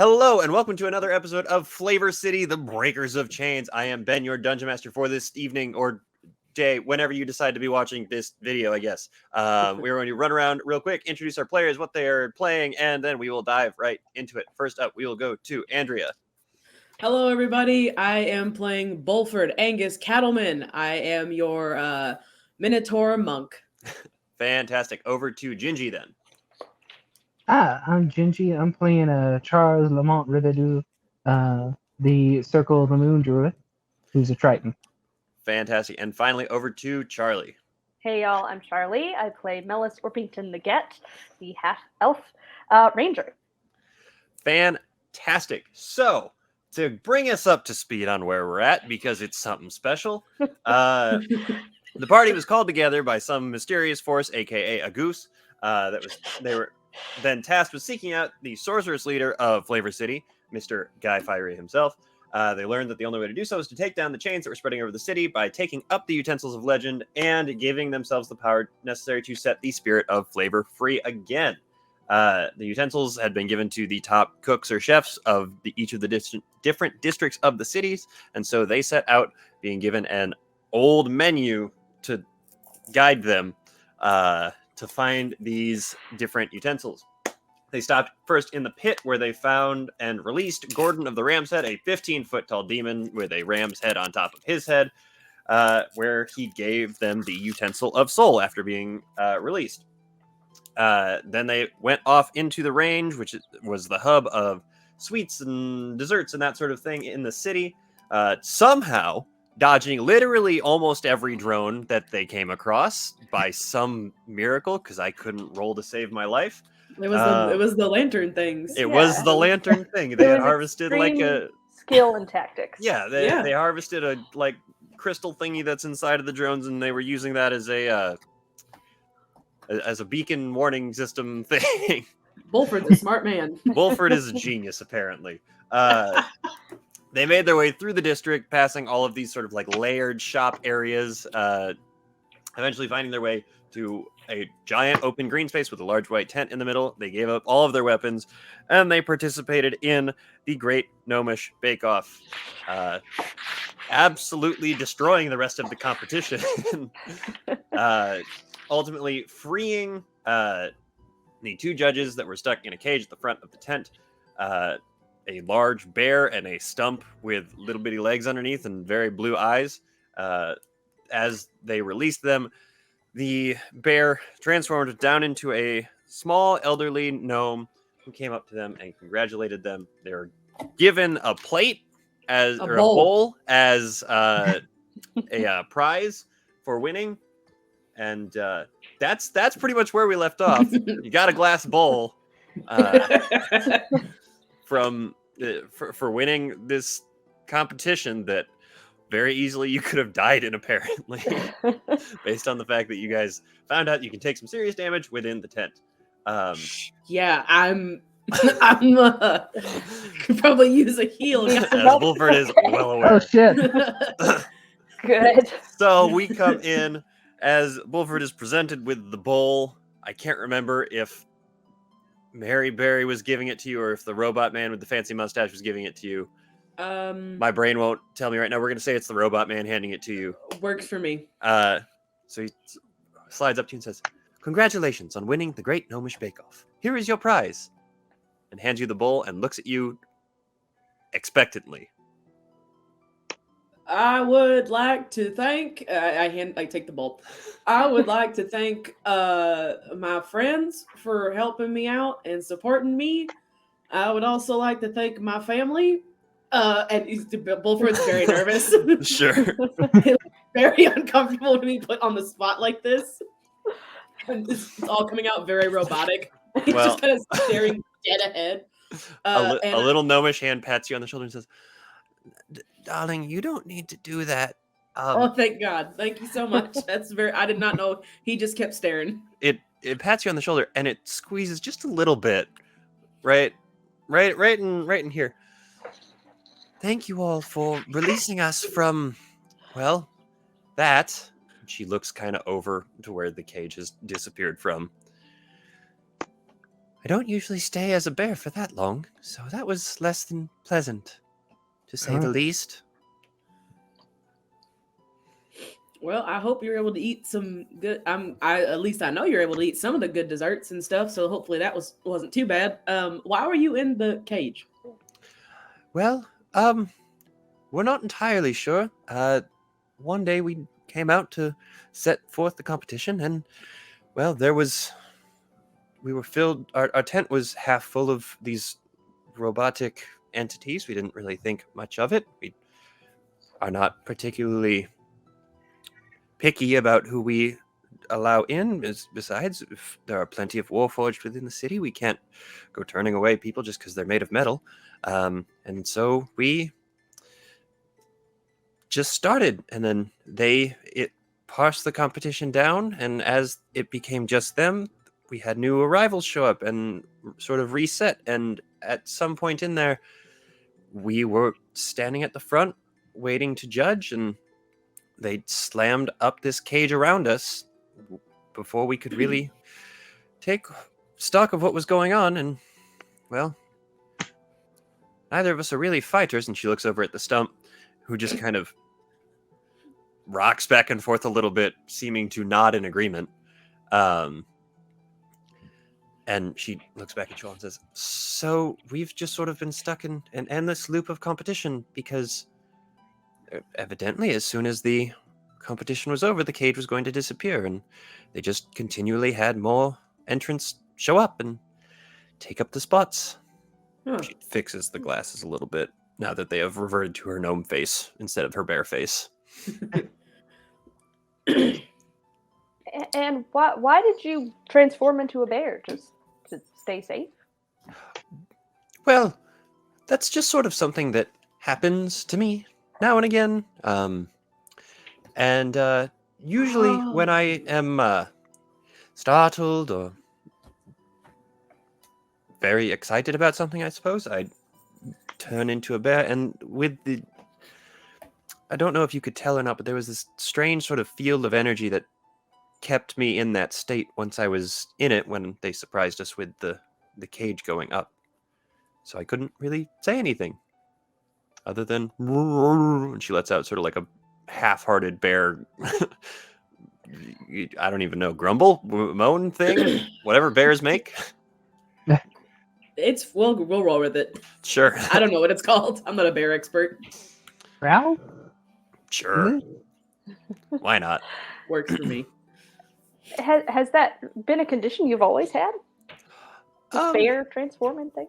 Hello and welcome to another episode of Flavorcity, the Breakers of Chains. I am Ben, your Dungeon Master for this evening or day, whenever you decide to be watching this video, I guess. We're going to run around real quick, introduce our players, what they are playing, and then we will dive right into it. First up, we will go to Andrea. Hello, everybody. I am playing Bulford Angus Cattleman. I am your Minotaur monk. Fantastic. Over to Gingy then. Hi, I'm Gingy. I'm playing Charles Lamont Rivedu, the Circle of the Moon Druid, who's a Triton. Fantastic. And finally, over to Charlie. Hey y'all, I'm Charlie. I play Melis Orpington the Get, the half-elf ranger. Fantastic. So, to bring us up to speed on where we're at, because it's something special, the party was called together by some mysterious force, aka a goose. They were then tasked with seeking out the sorceress leader of Flavorcity, Mr. Guy Fieri himself. They learned that the only way to do so is to take down the chains that were spreading over the city by taking up the utensils of legend and giving themselves the power necessary to set the spirit of flavor free again. The utensils had been given to the top cooks or chefs of each of the different districts of the cities, and so they set out being given an old menu to guide them to find these different utensils. They stopped first in the pit where they found and released Gordon of the Ram's Head, a 15-foot tall demon with a ram's head on top of his head, where he gave them the utensil of soul after being released. Then they went off into the range, which was the hub of sweets and desserts and that sort of thing in the city, somehow dodging literally almost every drone that they came across by some miracle, because I couldn't roll to save my life. It was the lantern things. It was the lantern thing. They had harvested like a skill and tactics. Yeah, they harvested a like crystal thingy that's inside of the drones, and they were using that as a beacon warning system thing. Bulford's a smart man. Bulford is a genius, apparently. They made their way through the district, passing all of these sort of like layered shop areas, eventually finding their way to a giant open green space with a large white tent in the middle. They gave up all of their weapons, and they participated in the Great Gnomish Bake Off, absolutely destroying the rest of the competition. Ultimately freeing the two judges that were stuck in a cage at the front of the tent, a large bear and a stump with little bitty legs underneath and very blue eyes. As they released them, the bear transformed down into a small elderly gnome who came up to them and congratulated them. They were given a plate a bowl as a prize for winning. And that's pretty much where we left off. You got a glass bowl for winning this competition that very easily you could have died in, apparently, based on the fact that you guys found out you can take some serious damage within the tent. Yeah, I'm could probably use a heal. As Bulford is well aware. Oh shit! Good. So we come in as Bulford is presented with the bowl. I can't remember if Mary Berry was giving it to you or if the robot man with the fancy mustache was giving it to you. My brain won't tell me right now. We're going to say it's the robot man handing it to you. Works for me. So he slides up to you and says, "Congratulations on winning the Great Gnomish Bake Off. Here is your prize." And hands you the bowl and looks at you expectantly. I would like to thank. I take the bowl. I would like to thank my friends for helping me out and supporting me. I would also like to thank my family. And Bulford's very nervous. Sure. It's very uncomfortable to be put on the spot like this. And it's all coming out very robotic. He's just kind of staring dead ahead. A little gnomish hand pats you on the shoulder and says, "Darling, you don't need to do that." Oh, thank God. Thank you so much. I did not know. He just kept staring. It pats you on the shoulder and it squeezes just a little bit. Right in here. "Thank you all for releasing us from, well, that." She looks kind of over to where the cage has disappeared from. I don't usually stay as a bear for that long, so that was less than pleasant, to say the Huh. least. Well, I hope you're able to eat some good. I at least I know you're able to eat some of the good desserts and stuff. So hopefully that wasn't too bad. Why were you in the cage? Well, we're not entirely sure. One day we came out to set forth the competition, and well, we were filled. Our tent was half full of these robotic entities. We didn't really think much of it. We are not particularly picky about who we allow in. Besides, if there are plenty of warforged within the city, we can't go turning away people just because they're made of metal. And so we just started, and then it parsed the competition down, and as it became just them, we had new arrivals show up and sort of reset. And at some point in there, we were standing at the front waiting to judge, and they slammed up this cage around us before we could really take stock of what was going on. And well, neither of us are really fighters. And she looks over at the stump, who just kind of rocks back and forth a little bit, seeming to nod in agreement. And she looks back at you all and says, so we've just sort of been stuck in an endless loop of competition because evidently as soon as the competition was over, the cage was going to disappear, and they just continually had more entrants show up and take up the spots. Huh. She fixes the glasses a little bit now that they have reverted to her gnome face instead of her bear face. And why did you transform into a bear? Just to stay safe? Well, that's just sort of something that happens to me now and again. And usually when I am startled or very excited about something, I suppose, I turn into a bear. And I don't know if you could tell or not, but there was this strange sort of field of energy that kept me in that state once I was in it when they surprised us with the cage going up. So I couldn't really say anything other than, and she lets out sort of like a half-hearted bear. I don't even know, grumble, moan thing, whatever bears make. We'll roll with it. Sure. I don't know what it's called. I'm not a bear expert. Growl? Sure. Is Why not? Works for me. Has that been a condition you've always had? This bear transforming thing?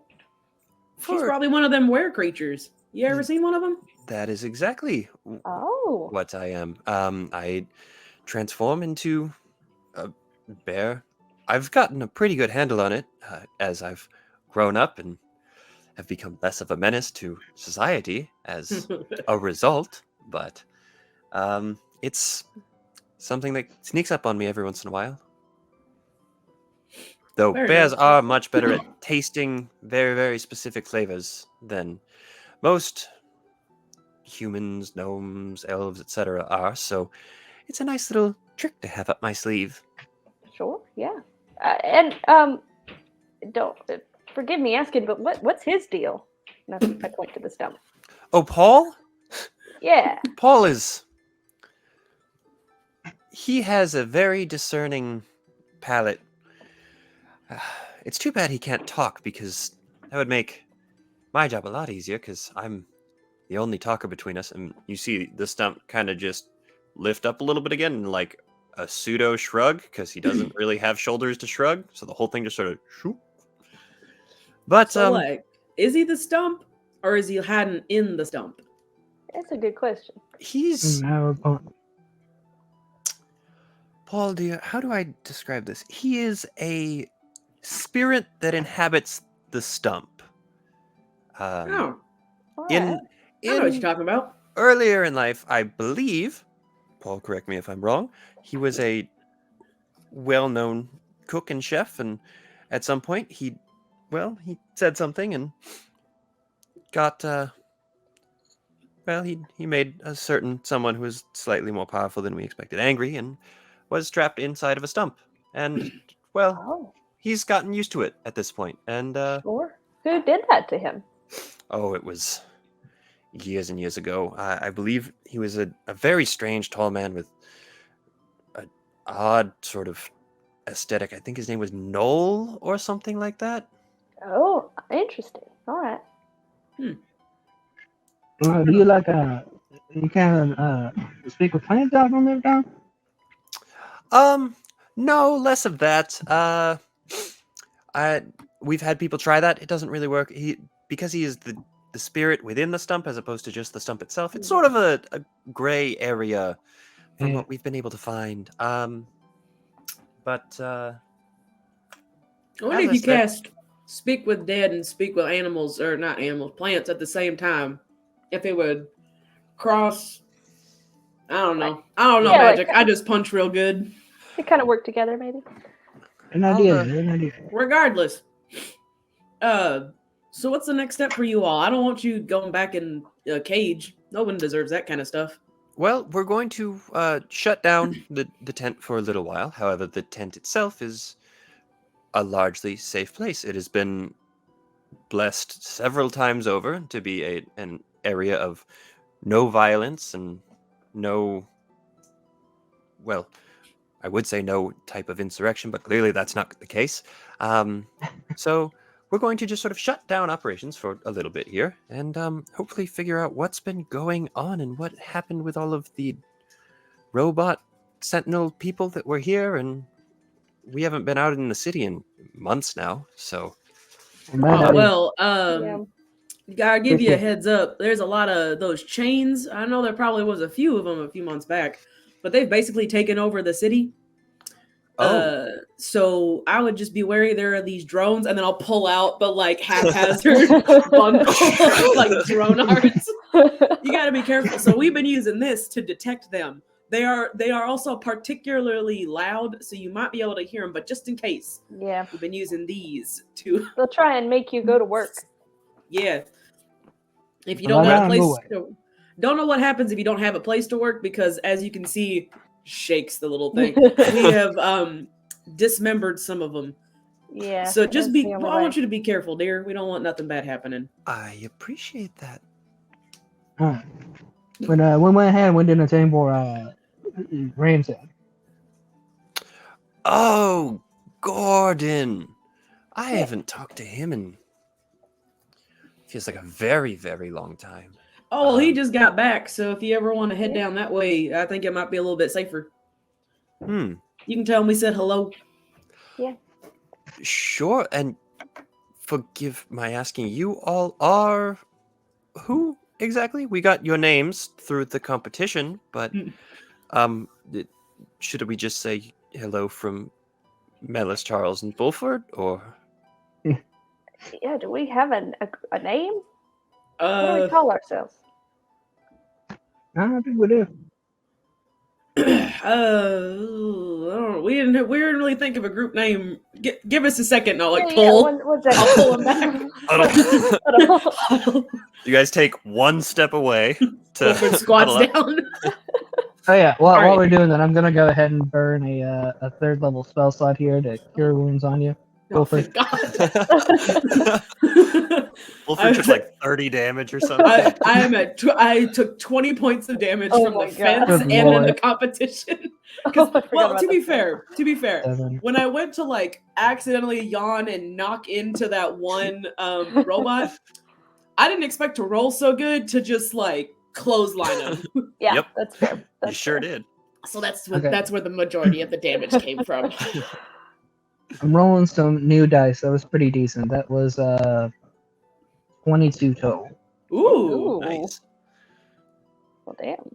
She's probably one of them were creatures. You ever seen one of them? That is exactly Oh. what I am. I transform into a bear. I've gotten a pretty good handle on it as I've grown up and have become less of a menace to society as a result. But it's something that sneaks up on me every once in a while. Though Very bears nice. are much better at tasting very, very specific flavors than most humans, gnomes, elves, etc. are. So it's a nice little trick to have up my sleeve. Sure, yeah. Don't forgive me asking, but what's his deal? And I point to the stump. Oh, Paul? Yeah. Paul he has a very discerning palate. It's too bad he can't talk, because that would make my job a lot easier, because I'm the only talker between us. And you see the stump kind of just lift up a little bit again, and like a pseudo shrug, because he doesn't really have shoulders to shrug. So the whole thing just sort of shoop. But So, like, is he the stump, or is he hiding in the stump? That's a good question. he's no, Paul, how do I describe this? He is a spirit that inhabits the stump. Oh, In I know what you're talking about. earlier in life, I believe, Paul, correct me if I'm wrong, he was a well-known cook and chef, and at some point he said something and got he made a certain someone who was slightly more powerful than we expected angry, and was trapped inside of a stump. And well, Oh. he's gotten used to it at this point, and Sure. Who did that to him? oh, it was years and years ago. I believe he was a very strange tall man with an odd sort of aesthetic. I think his name was Noel or something like that. Oh, interesting. All right. Do you like you kind of speak with plants out on there, down? No, less of that. We've had people try that. It doesn't really work. Because he is the spirit within the stump as opposed to just the stump itself. It's sort of a gray area from Yeah. what we've been able to find. But I wonder As if I you said- cast speak with dead and speak with animals, or not animals, plants at the same time, if it would cross. I don't know. I don't know Yeah, like- magic. I just punch real good. They kind of work together, maybe. An idea. An idea. Regardless. So what's the next step for you all? I don't want you going back in a cage. No one deserves that kind of stuff. well, we're going to shut down the tent for a little while. However, the tent itself is a largely safe place. It has been blessed several times over to be an area of no violence and no, well, I would say no type of insurrection, but clearly that's not the case. So we're going to just sort of shut down operations for a little bit here and hopefully figure out what's been going on and what happened with all of the robot sentinel people that were here. And we haven't been out in the city in months now, so Well, Yeah. gotta give you a Okay. heads up. There's a lot of those chains. I know there probably was a few of them a few months back, but they've basically taken over the city. So I would just be wary there are these drones, and then I'll pull out the like haphazard bundle of like drone arts. You gotta be careful. So we've been using this to detect them. They are also particularly loud, so you might be able to hear them. But just in case, Yeah. we've been using these to They'll try and make you go to work. yeah. If you Well, don't got a I'm place, away. don't know what happens if you don't have a place to work, because as you can see, shakes the little thing. We have dismembered some of them. Yeah. So just that's be. the only Well, I way. want you to be careful, dear. We don't want nothing bad happening. I appreciate that. All right. When we went ahead and went in the team for Ramsey. Oh, Gordon. I haven't talked to him in feels like a very, very long time. Oh, well, he Um, just got back. So if you ever want to head down that way, I think it might be a little bit safer. Hmm. You can tell him we said hello. Sure. And forgive my asking, you all are who exactly? We got your names through the competition, but should we just say hello from Melis, Charles, and Bulford, or Yeah. Do we have a name? What do we call ourselves? I think we do. I don't know. We didn't really think of a group name. Give us a second, and I'll like Yeah, pull. one second. I'll pull him back. you guys take one step away to Wolford squats huddle up? down. Oh yeah. Well, All while right. we're doing that, I'm gonna go ahead and burn a third level spell slot here to cure wounds on you. Oh, Wolford. thank God. Wolford took like 30 damage or something. I took 20 points of damage Oh from my the God. fence Good and in the Lord. competition. Oh, I forgot Well, about to be the fair, Seven. when I went to like accidentally yawn and knock into that one robot, I didn't expect to roll so good to just like clothesline him. Yeah, Yep. that's fair. You That's sure fair. did. So that's Okay. where the majority of the damage came from. I'm rolling some new dice. That was pretty decent. That was 22 total. Ooh. Nice. Well, damn.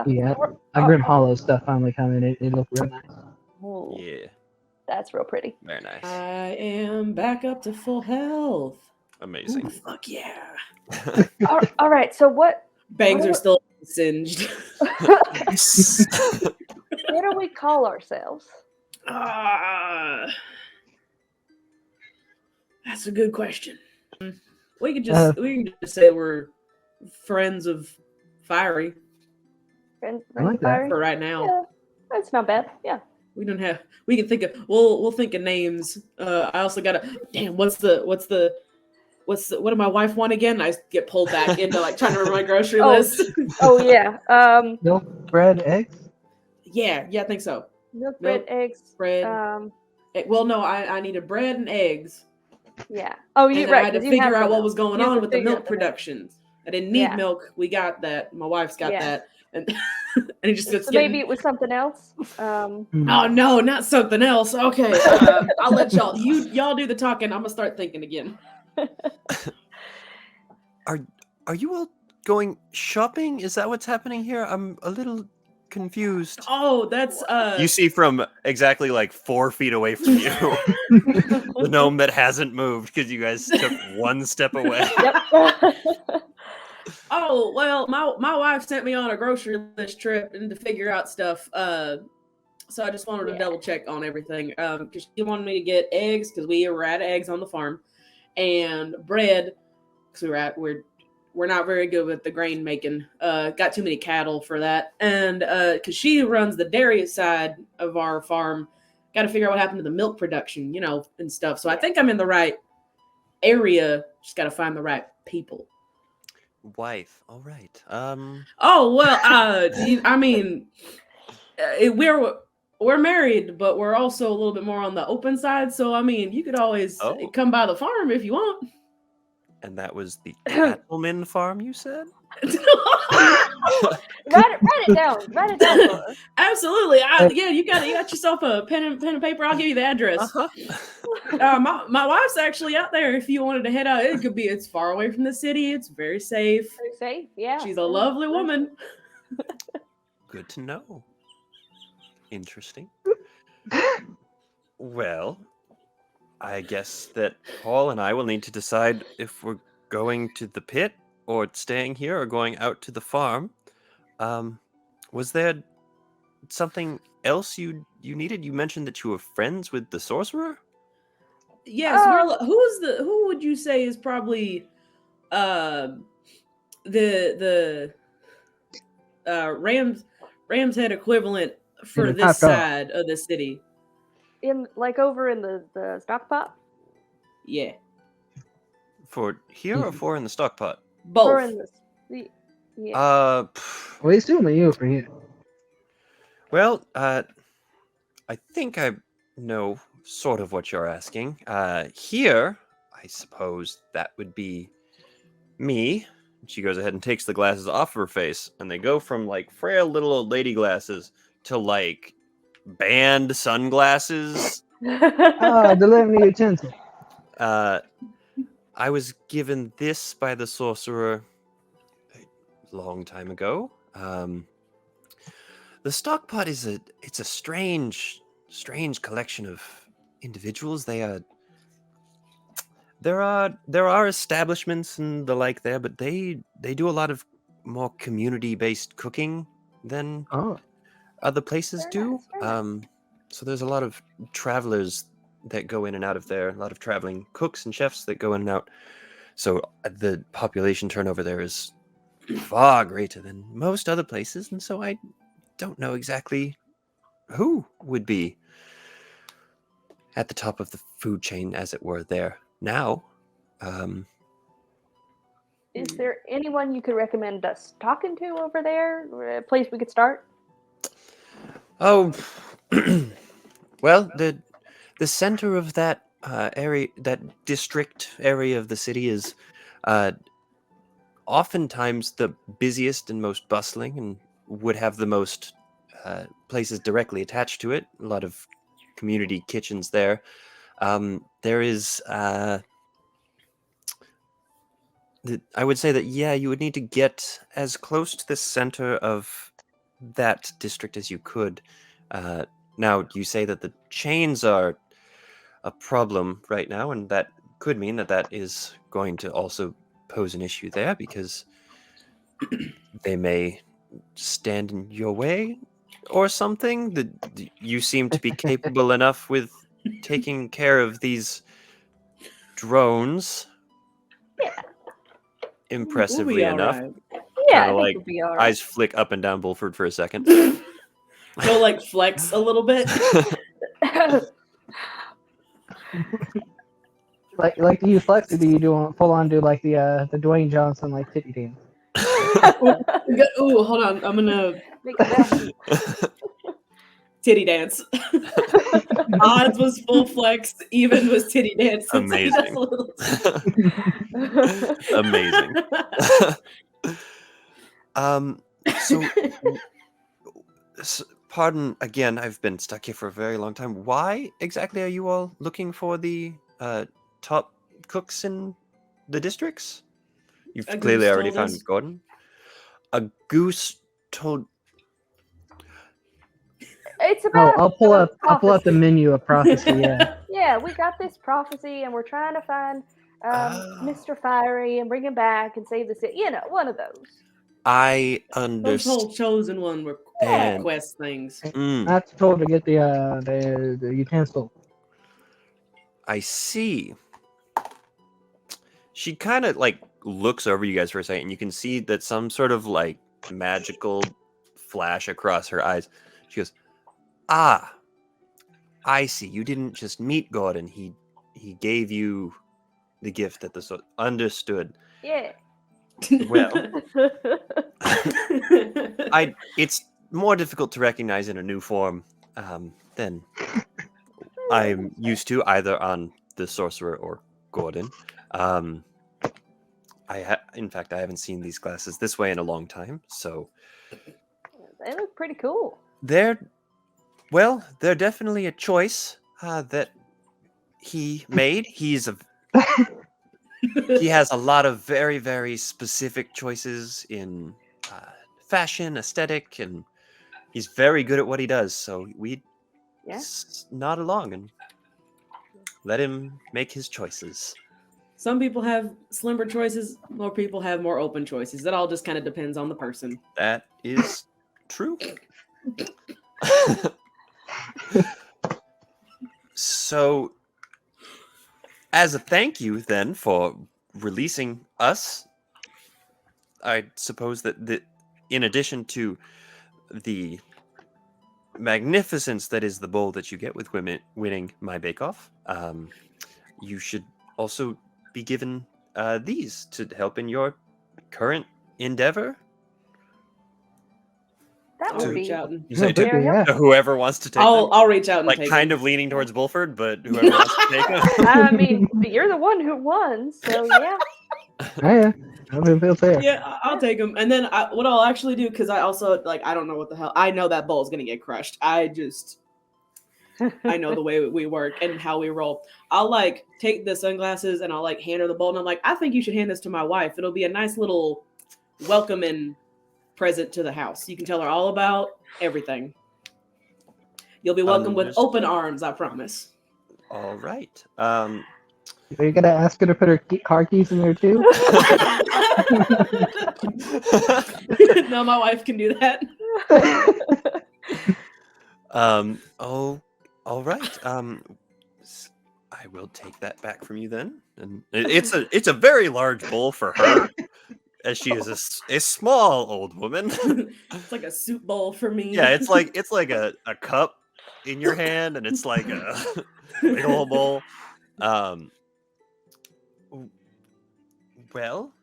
Yeah. we're- My Grim Hollow stuff finally coming. It looked real nice. Ooh, Yeah. that's real pretty. Very nice. I am back up to full health. Ooh, Amazing. fuck yeah. All right. So what? Bangs What are are- still singed. What do we call ourselves? That's a good question. We can just say we're friends of Fiery Friend, I like that. Fiery? for right now. Yeah, that's not bad. Yeah. We don't have. We can think of. We'll think of names. I also gotta. Damn. What did my wife want again? I get pulled back into like trying to remember my grocery Oh, list. Oh yeah. Milk, bread, eggs. Yeah, I think so. Milk, bread, Milk, eggs. bread. Um, Well, no, I needed bread and eggs, yeah. Oh, and you then I right, had to 'cause you figure have the out what milk. was going You have on to with the figure out milk the milk. production. I didn't need Yeah. milk. We got that. My wife's got Yeah. that, and and it just gets So getting. maybe it was something else. Hmm. Oh no, not something else. Okay, I'll let y'all do the talking. I'm gonna start thinking again. Are you all going shopping? Is that what's happening here? I'm a little confused. Oh, that's You see from exactly like 4 feet away from you, the gnome that hasn't moved because you guys took one step away. Yep. Oh well, my wife sent me on a grocery list trip and to figure out stuff. So I just wanted to Yeah. double check on everything. Because she wanted me to get eggs because we were out of eggs on the farm, and bread because we're not very good with the grain making. Got too many cattle for that, and because she runs the dairy side of our farm, got to figure out what happened to the milk production, and stuff. So I Yeah. think I'm in the right area. Just got to find the right people. Wife. All right. Oh well, I mean, we're married, but we're also a little bit more on the open side. So I mean, you could always Oh. come by the farm if you want. And that was the Cattleman farm, you said? Write it down. Write it down for us. Absolutely. Yeah, you got yourself a pen and paper. I'll give you the address. Uh-huh. My wife's actually out there. If you wanted to head out, it's far away from the city. It's very safe. Very safe. Yeah. She's a lovely woman. Good to know. Interesting. Well, I guess that Paul and I will need to decide if we're going to the pit or staying here or going out to the farm. Was there something else you needed? You mentioned that you were friends with the sorcerer? Yes, who would you say is probably the Ram's Head equivalent for In the this top dog. side of the city? Over in the stock pot. Yeah, For here or for in the stock pot? both. Or in the yeah. Well, he's assuming you for here. Well, I think I know sort of what you're asking. Here, I suppose that would be me. She goes ahead and takes the glasses off her face, and they go from like frail little old lady glasses to like band sunglasses. The living utensil. I was given this by the sorcerer a long time ago. The stockpot is a strange collection of individuals. There are establishments and the like there, but they do a lot of more community-based cooking than Oh, other places Very do. nice, very nice. So there's a lot of travelers that go in and out of there, a lot of traveling cooks and chefs that go in and out. So the population turnover there is far greater than most other places, and so I don't know exactly who would be at the top of the food chain, as it were, there now. Is there anyone you could recommend us talking to over there? Or a place we could start? Oh, well, the center of that area, that district area of the city is oftentimes the busiest and most bustling, and would have the most places directly attached to it. A lot of community kitchens there. There is, I would say that, yeah, you would need to get as close to the center of that district as you could. Now, you say that the chains are a problem right now, and that could mean that is going to also pose an issue there, because they may stand in your way or something. That you seem to be capable enough with taking care of these drones. Yeah. Impressively We'll be all enough. right. Yeah, I Kinda think like we'll be all right. eyes flick up and down Bulford for a second. Go like flex a little bit. Like do you flex or do you do full on do like the Dwayne Johnson like titty dance? Ooh, hold on. I'm gonna Make a basket. titty dance. Odds was full flex. Even was titty dance. It's like, that's Amazing. a little... Amazing. So, pardon again, I've been stuck here for a very long time. Why exactly are you all looking for the top cooks in the districts? You've A clearly goose already told found us. Gordon. A goose told. It's Oh, about I'll pull up the prophecy. menu of prophecy. Yeah. Yeah, we got this prophecy, and we're trying to find Oh. Mr. Fiery and bring him back and save the city. You know, one of those. I Those understand. whole chosen one were And- quest things. I have to told to get the utensil. I see. She kind of like looks over you guys for a second, and you can see that some sort of like magical flash across her eyes. She goes, "Ah, I see. You didn't just meet Gordon. He gave you the gift that the understood. Yeah. Well, it's more difficult to recognize in a new form than I'm used to, either on the sorcerer or Gordon. In fact, I haven't seen these glasses this way in a long time, so They look pretty cool. they're definitely a choice that he made. He has a lot of very, very specific choices in fashion, aesthetic, and he's very good at what he does. So we Yeah. nod along and let him make his choices. Some people have slimmer choices, more people have more open choices. That all just kind of depends on the person. That is true. So, as a thank you, then, for releasing us, I suppose that in addition to the magnificence that is the bowl that you get with winning my bake-off, you should also be given these to help in your current endeavor. That I'll would reach be out and You say Pretty, very yeah. to whoever wants to take them? I'll reach out and Like take kind them. of leaning towards Bulford, but whoever wants to take them. I mean, but you're the one who won, so yeah. Yeah. I mean, feels fair. Yeah, I'll take them. And then what I'll actually do, because I also I don't know what the hell. I know that bowl is gonna get crushed. I know the way we work and how we roll. I'll take the sunglasses and I'll hand her the bowl, and I'm like, I think you should hand this to my wife. It'll be a nice little welcoming present to the house. You can tell her all about everything. You'll be welcomed with open arms, I promise. All right. Are you gonna ask her to put her car keys in there too? No, my wife can do that. Oh, all right. I will take that back from you then. And it's a very large bowl for her, as she is a small old woman. It's like a soup bowl for me. Yeah, it's like a cup in your hand, and it's like a big old bowl. Well,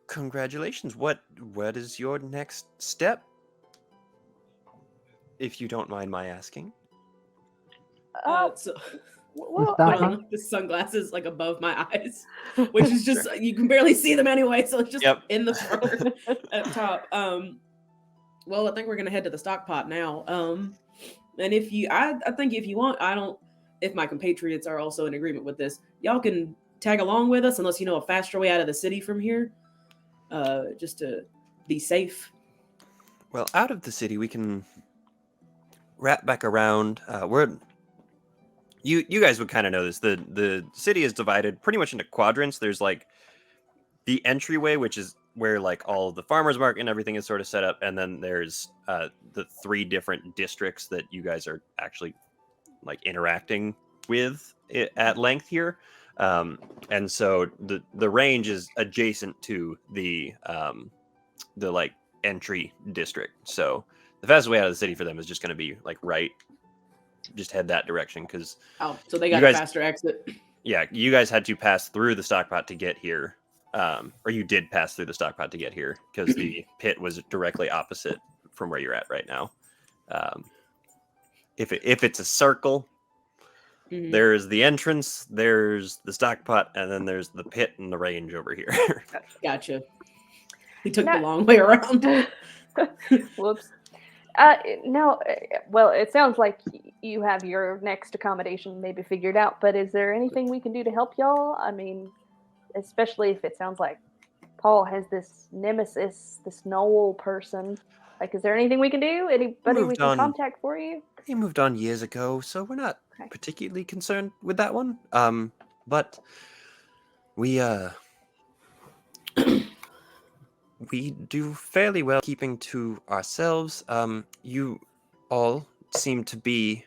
congratulations. What is your next step? If you don't mind my asking. So Well, Stop. put on the sunglasses above my eyes, which is just you can barely see them anyway, so it's just in the front at top. Well, I think we're gonna head to the stock pot now. And if you, I think if you want, if my compatriots are also in agreement with this, y'all can tag along with us, unless you know a faster way out of the city from here, just to be safe. Well, out of the city, we can wrap back around. You guys would kind of know this. The city is divided pretty much into quadrants. There's the entryway, which is where all of the farmers market and everything is sort of set up, and then there's the 3 different districts that you guys are actually interacting with at length here. And so the range is adjacent to the entry district. So the fastest way out of the city for them is just going to be like right. Just head that direction because Oh, so they You got guys- a faster exit. yeah, you guys had to pass through the stockpot to get here. Or you did pass through the stockpot to get here because the pit was directly opposite from where you're at right now. If it's a circle, Mhm. there's the entrance, there's the stockpot, and then there's the pit and the range over here. Gotcha. He took the Now- long way around. Whoops. No, well, it sounds like you have your next accommodation maybe figured out, but is there anything we can do to help y'all? I mean, especially if it sounds like Paul has this nemesis, this Noel person. Like, is there anything we can do? Anybody we Moved can on. contact for you? He moved on years ago, so we're not Okay. particularly concerned with that one. But we we do fairly well keeping to ourselves. You all seem to be,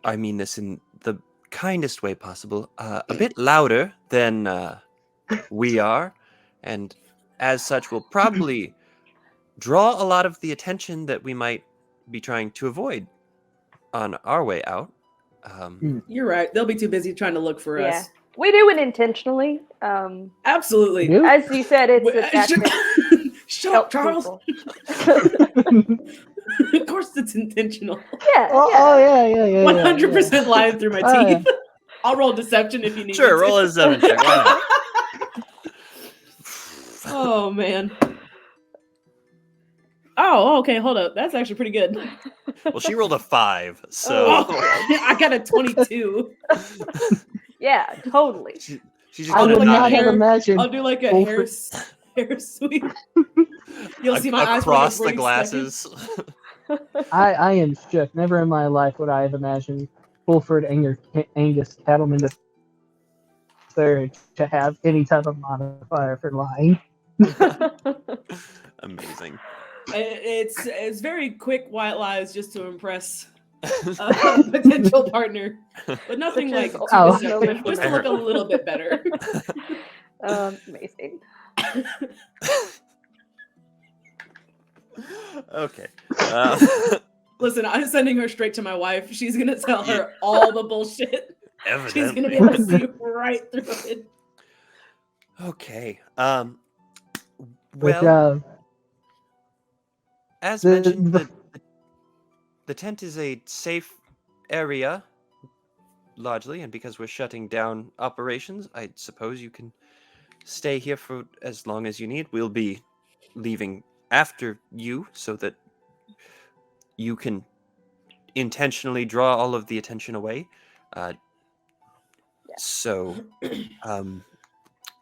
I mean this in the kindest way possible, a bit louder than we are, and as such will probably draw a lot of the attention that we might be trying to avoid on our way out. You're right. They'll be too busy trying to look for Yeah. us. We do it intentionally. Absolutely. You? As you said, it's a tactic. Shut Help up, Charles. people. Of course it's intentional. Yeah. Oh yeah. 100% lying through my Oh, teeth. I'll roll deception if you need Sure, me roll to. a 7 check. Why Oh, man. Oh, okay, hold up. That's actually pretty good. not? Well, she rolled a 5, so Oh, I got a 22. Yeah, totally. she just I I'll kind do would of like a not hair- have imagined. I'll do like a Full hair sweep. You'll see my eyes across for the a brief glasses. I am shook. Never in my life would I have imagined Fulford Angus Cattleman III to have any type of modifier for lying. Amazing. It's very quick white lies just to impress a potential partner, but nothing Such like as too Oh. deceptive. Just to look a little bit better. Amazing. Okay. Listen, I'm sending her straight to my wife. She's gonna tell her all the bullshit. She's gonna Evidently. be able to see right through it. Okay. But Well, as the- mentioned, the- the tent is a safe area, largely, and because we're shutting down operations, I suppose you can stay here for as long as you need. We'll be leaving after you so that you can intentionally draw all of the attention away. So,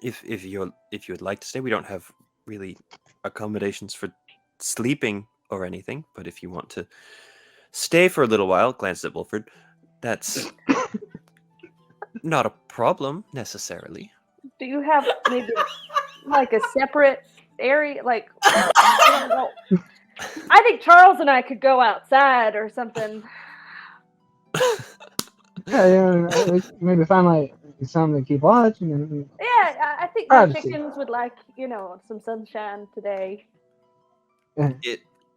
if you would like to stay, we don't have really accommodations for sleeping or anything. But if you want to stay for a little while, glance at Wolford, that's not a problem necessarily. Do you have maybe like a separate area? Like, I don't know. I think Charles and I could go outside or something. maybe find like something to keep watching. And, Yeah, I think my Privacy. chickens would like, some sunshine today.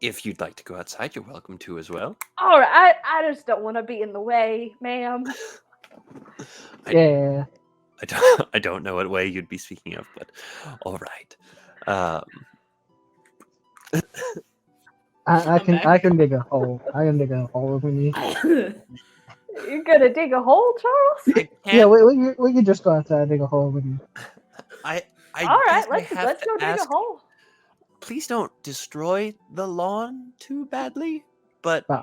If you'd like to go outside, you're welcome to as well. All right, I just don't want to be in the way, ma'am. yeah. I don't know what way you'd be speaking of, but all right. I can dig a hole. I can dig a hole if we need. You're gonna dig a hole, Charles? Yeah, we could just go outside and dig a hole with you. I All right, guess I have let's to go dig ask, a hole. please don't destroy the lawn too badly, but Ah.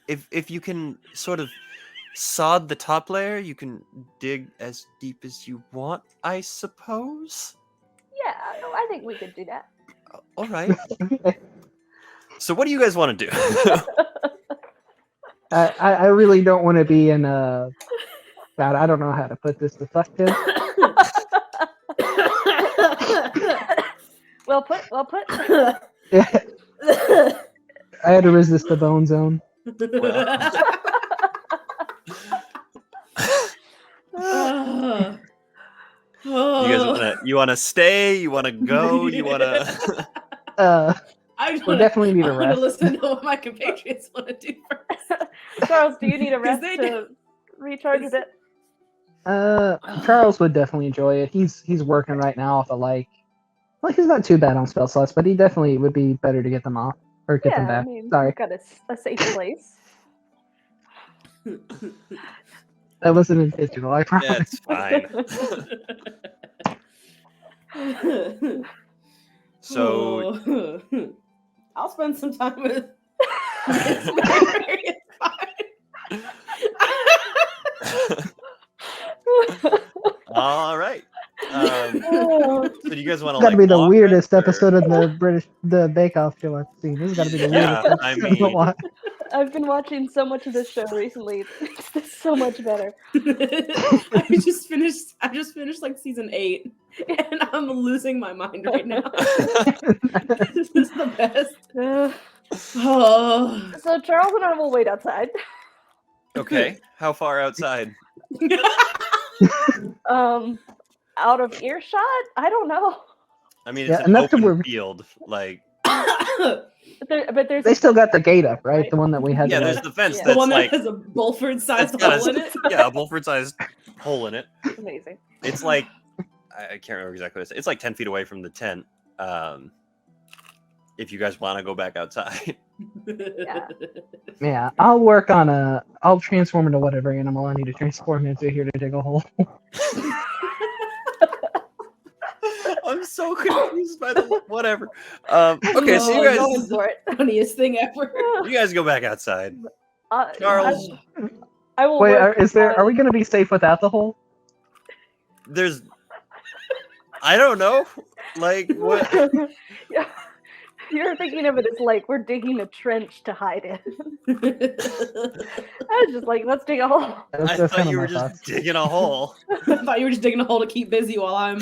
if you can sort of sod the top layer, you can dig as deep as you want, I suppose. Yeah, I think we could do that. All right. So what do you guys want to do? I really don't want to be in a. God, I don't know how to put this effective. Well put. Yeah, I had to resist the bone zone. Oh You wanna stay? You wanna go? You wanna? I we definitely need a want to rest. listen to what my compatriots want to do first. Charles, do you need a 'Cause rest they to recharge a bit? Charles would definitely enjoy it. He's working right now off like he's not too bad on spell slots, but he definitely would be better to get them off or get them Yeah, I back. mean, Sorry, you've got a safe place. that wasn't intentional. I promise. That's fine. So I'll spend some time with Miss Mary. It's fine. all right. So do you guys want to It's got to be the long weirdest rest, or- episode of the Bake Off show I've seen. This has got to be the Yeah, weirdest. I episode mean- I've watched. I've been watching so much of this show recently. It's so much better. I just finished like season 8, and I'm losing my mind right now. This is the best. Oh. So Charles and I will wait outside. Okay. How far outside? Out of earshot? I don't know. I mean, Yeah, it's an enough to open where- field. Like, But there's They still got the gate up, right? The one that we had. yeah, to there's the fence Yeah. The that's one that like has a Bulford-sized it's got hole in it. yeah, a Bulford-sized hole in it. amazing. It's like I can't remember exactly what it's like 10 feet away from the tent. If you guys want to go back outside. Yeah, I'll work on I'll transform into whatever animal I need to transform into here to dig a hole. I'm so confused by the whatever. Okay, so you Oh, guys Going for it. Funniest thing ever. go back outside. Uh, Charles, I will Wait, work are we on- going to be safe without the hole? there's I don't know. Like what Yeah. You're thinking of it as like we're digging a trench to hide in. I was just like, let's dig a hole. I That's thought kind you of were my just thoughts. digging a hole, I thought you were just digging a hole to keep busy while I'm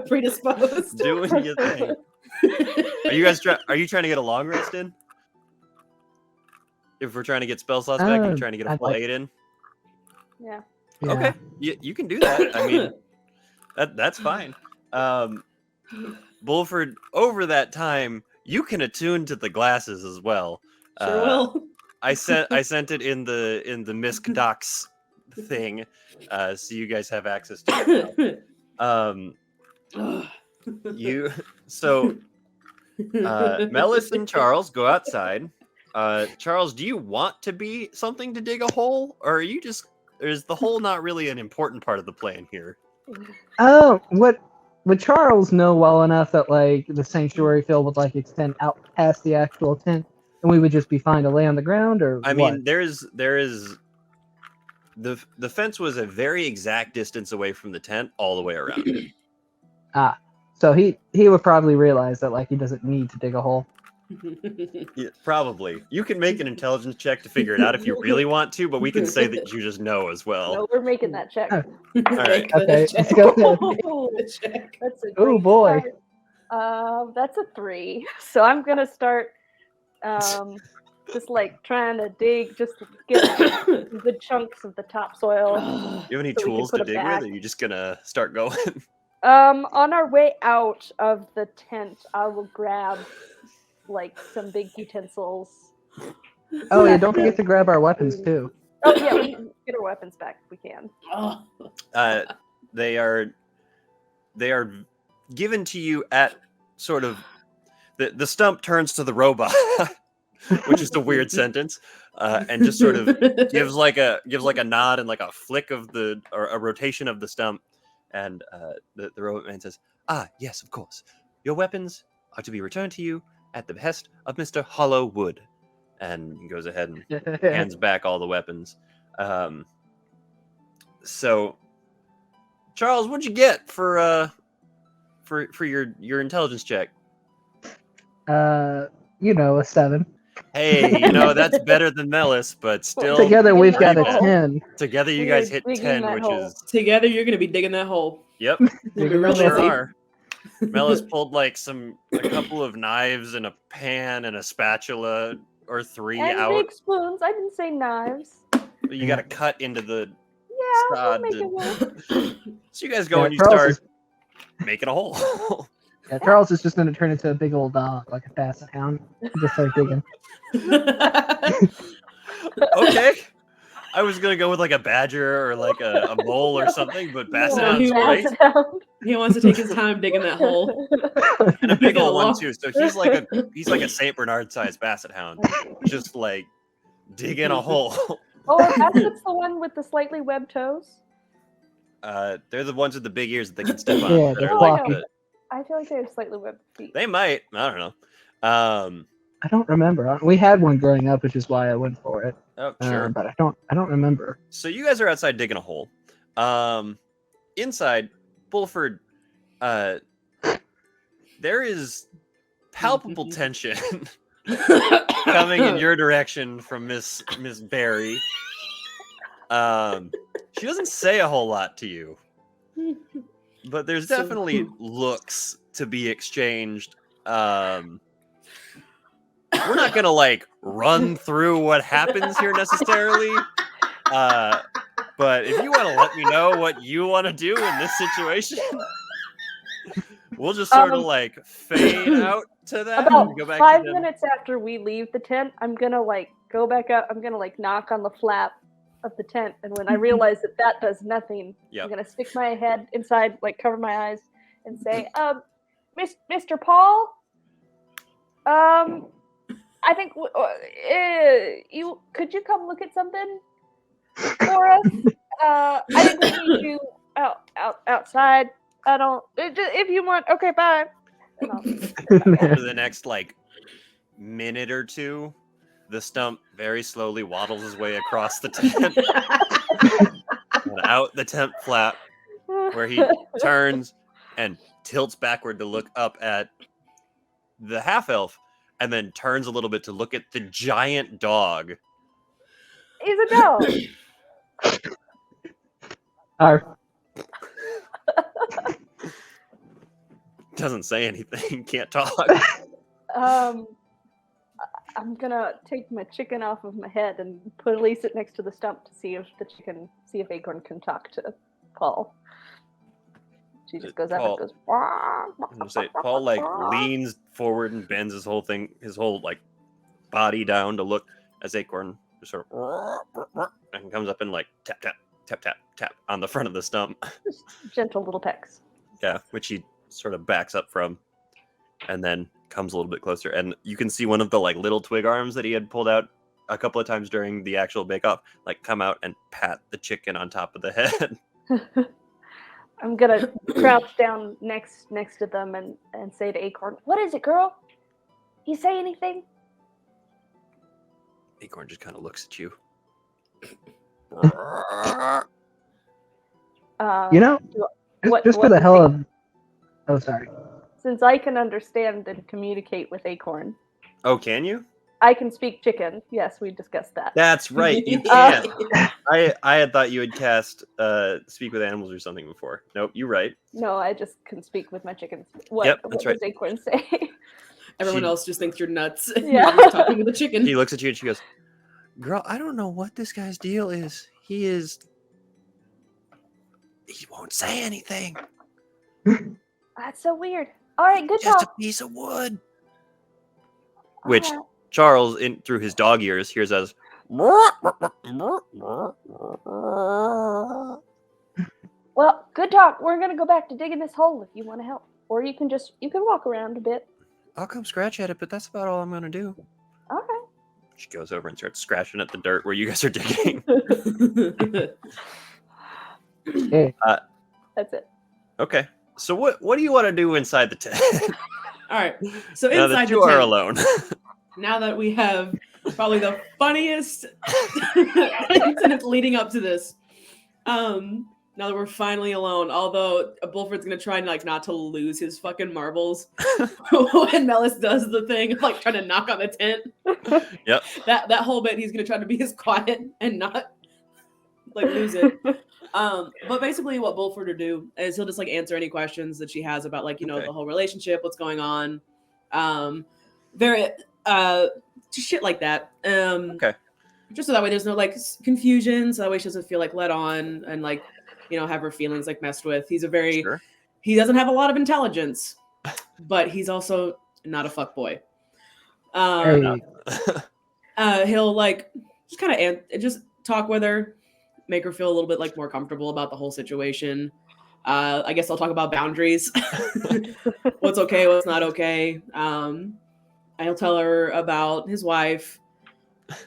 predisposed. doing your thing. Are you trying to get a long rest in? If we're trying to get spell slots back, you're trying to get a I'd full like- 8 in? Yeah. Yeah. Okay. You can do that. I mean, that's fine. Bulford, over that time, you can attune to the glasses as well. Sure will. I sent it in the Misk Docs thing, so you guys have access to it now. Melis and Charles go outside. Charles, do you want to be something to dig a hole, or is the hole not really an important part of the plan here? Oh, would Charles know well enough that like the sanctuary field would like extend out past the actual tent, and we would just be fine to lay on the ground, or I what? mean, there is the fence was a very exact distance away from the tent all the way around it. So he would probably realize that like he doesn't need to dig a hole. Yeah, probably. You can make an intelligence check to figure it out if you really want to, but we can say that you just know as well. No, we're making that check. Oh. Make the Okay, check. let's go ahead. Make the check. That's a Oh great boy. start. That's a 3. So I'm gonna start just like trying to dig, just to get the chunks of the topsoil. You have any So we can tools put to it dig back. with, or are you just gonna start going? On our way out of the tent, I will grab like some big utensils. Oh yeah, don't forget to grab our weapons too. Oh yeah, we can get our weapons back if we can. Oh. They are given to you at sort of the stump turns to the robot, which is a weird sentence, and just sort of gives like a nod and like a flick of or a rotation of the stump, and the robot man says, "Ah, yes, of course. Your weapons are to be returned to you at the behest of Mr. Hollowwood," and he goes ahead and hands back all the weapons. So, Charles, what'd you get for your intelligence check? A 7. Hey, that's better than Melis, but still. Together we've got a pretty bad. 10. Together, you We guys are hit digging 10, that which hole. is Together, you're gonna be digging that hole. yep. You're gonna be real Sure messy. are. Melis pulled like a couple of knives and a pan and a spatula or 3 And out. big spoons. I didn't say knives. You got to cut into the Yeah, we'll sod. make it work. So you guys go and you Charles start. making a hole. Yeah, Charles is just going to turn into a big old dog, like a basset hound. Just start digging. Okay. I was gonna go with like a badger or like a mole or something, but basset No, hound's great. Basset hound. He wants to take his time digging that hole. And a big He's old one gonna too. So he's like a Saint Bernard sized basset hound, just like digging a hole. Oh, are basket's the one with the slightly webbed toes? They're the ones with the big ears that they can step on. Yeah, that they're are like floppy. I feel like they have slightly webbed feet. they might. I don't know. I don't remember. We had one growing up, which is why I went for it. Oh, sure. But I don't remember. So you guys are outside digging a hole. Inside, Bulford, there is palpable tension coming in your direction from Miss Barry. She doesn't say a whole lot to you, but there's definitely looks to be exchanged. We're not gonna like run through what happens here necessarily, but if you want to let me know what you want to do in this situation, we'll just sort of like fade out to that About and go back 5 to them. minutes after we leave the tent, I'm gonna like go back up. I'm gonna like knock on the flap of the tent, and when I realize that does nothing, Yep. I'm gonna stick my head inside, like cover my eyes, and say, Mr. Paul, I think you could you come look at something for us? I think we need you outside. I don't. If you want, okay, bye. And I'll- For the next like minute or two, the stump very slowly waddles his way across the tent and out the tent flap, where he turns and tilts backward to look up at the half elf, and then turns a little bit to look at the giant dog. He's a dog. Doesn't say anything, can't talk. I'm gonna take my chicken off of my head and place it next to the stump to see if Acorn can talk to Paul. She just goes up Paul- and goes. I'm gonna say Paul like leans forward and bends his whole like body down to look as Acorn just sort of and comes up and like tap tap tap tap tap on the front of the stump. Just gentle little pecks. Yeah, which he sort of backs up from, and then comes a little bit closer, and you can see one of the like little twig arms that he had pulled out a couple of times during the actual bake-off, like come out and pat the chicken on top of the head. I'm gonna crouch down next to them and say to Acorn, "What is it, girl? You say anything?" Acorn just kind of looks at you. You know, just for the hell of. Oh, sorry. Since I can understand and communicate with Acorn, Oh, can you? I can speak chicken. Yes, we discussed that. That's right, you can. I had thought you had cast speak with animals or something before. Nope, you're right. No, I just can speak with my chickens. Yep, What that's does Acorn say? Everyone She- else just thinks you're nuts. Yeah. You're just talking with a chicken. He looks at you and she goes, "Girl, I don't know what this guy's deal is. He won't say anything. That's so weird. All right, good Just a talk. piece of wood." All Which right. Charles, in through his dog ears, hears as. Well, good talk. We're gonna go back to digging this hole if you want to help, or you can walk around a bit. I'll come scratch at it, but that's about all I'm gonna do. All right. She goes over and starts scratching at the dirt where you guys are digging. Hey, That's it. Okay. So what do you want to do inside the tent? All right. So Now inside that you the are tent, alone. now that we have probably the funniest incident leading up to this, now that we're finally alone, although Bulford's gonna try like not to lose his fucking marbles when Melis does the thing of like trying to knock on the tent. Yep. That whole bit he's gonna try to be as quiet and not like lose it. But basically what Bulford will do is he'll just like answer any questions that she has about like, you know, Okay. the whole relationship, what's going on. Very just shit like that. Okay. Just so that way there's no like confusion, so that way she doesn't feel like let on and like, you know, have her feelings like messed with. He's he doesn't have a lot of intelligence, but he's also not a fuckboy. He'll like just kind of just talk with her, make her feel a little bit like more comfortable about the whole situation. I guess I'll talk about boundaries, what's okay, what's not okay. I'll tell her about his wife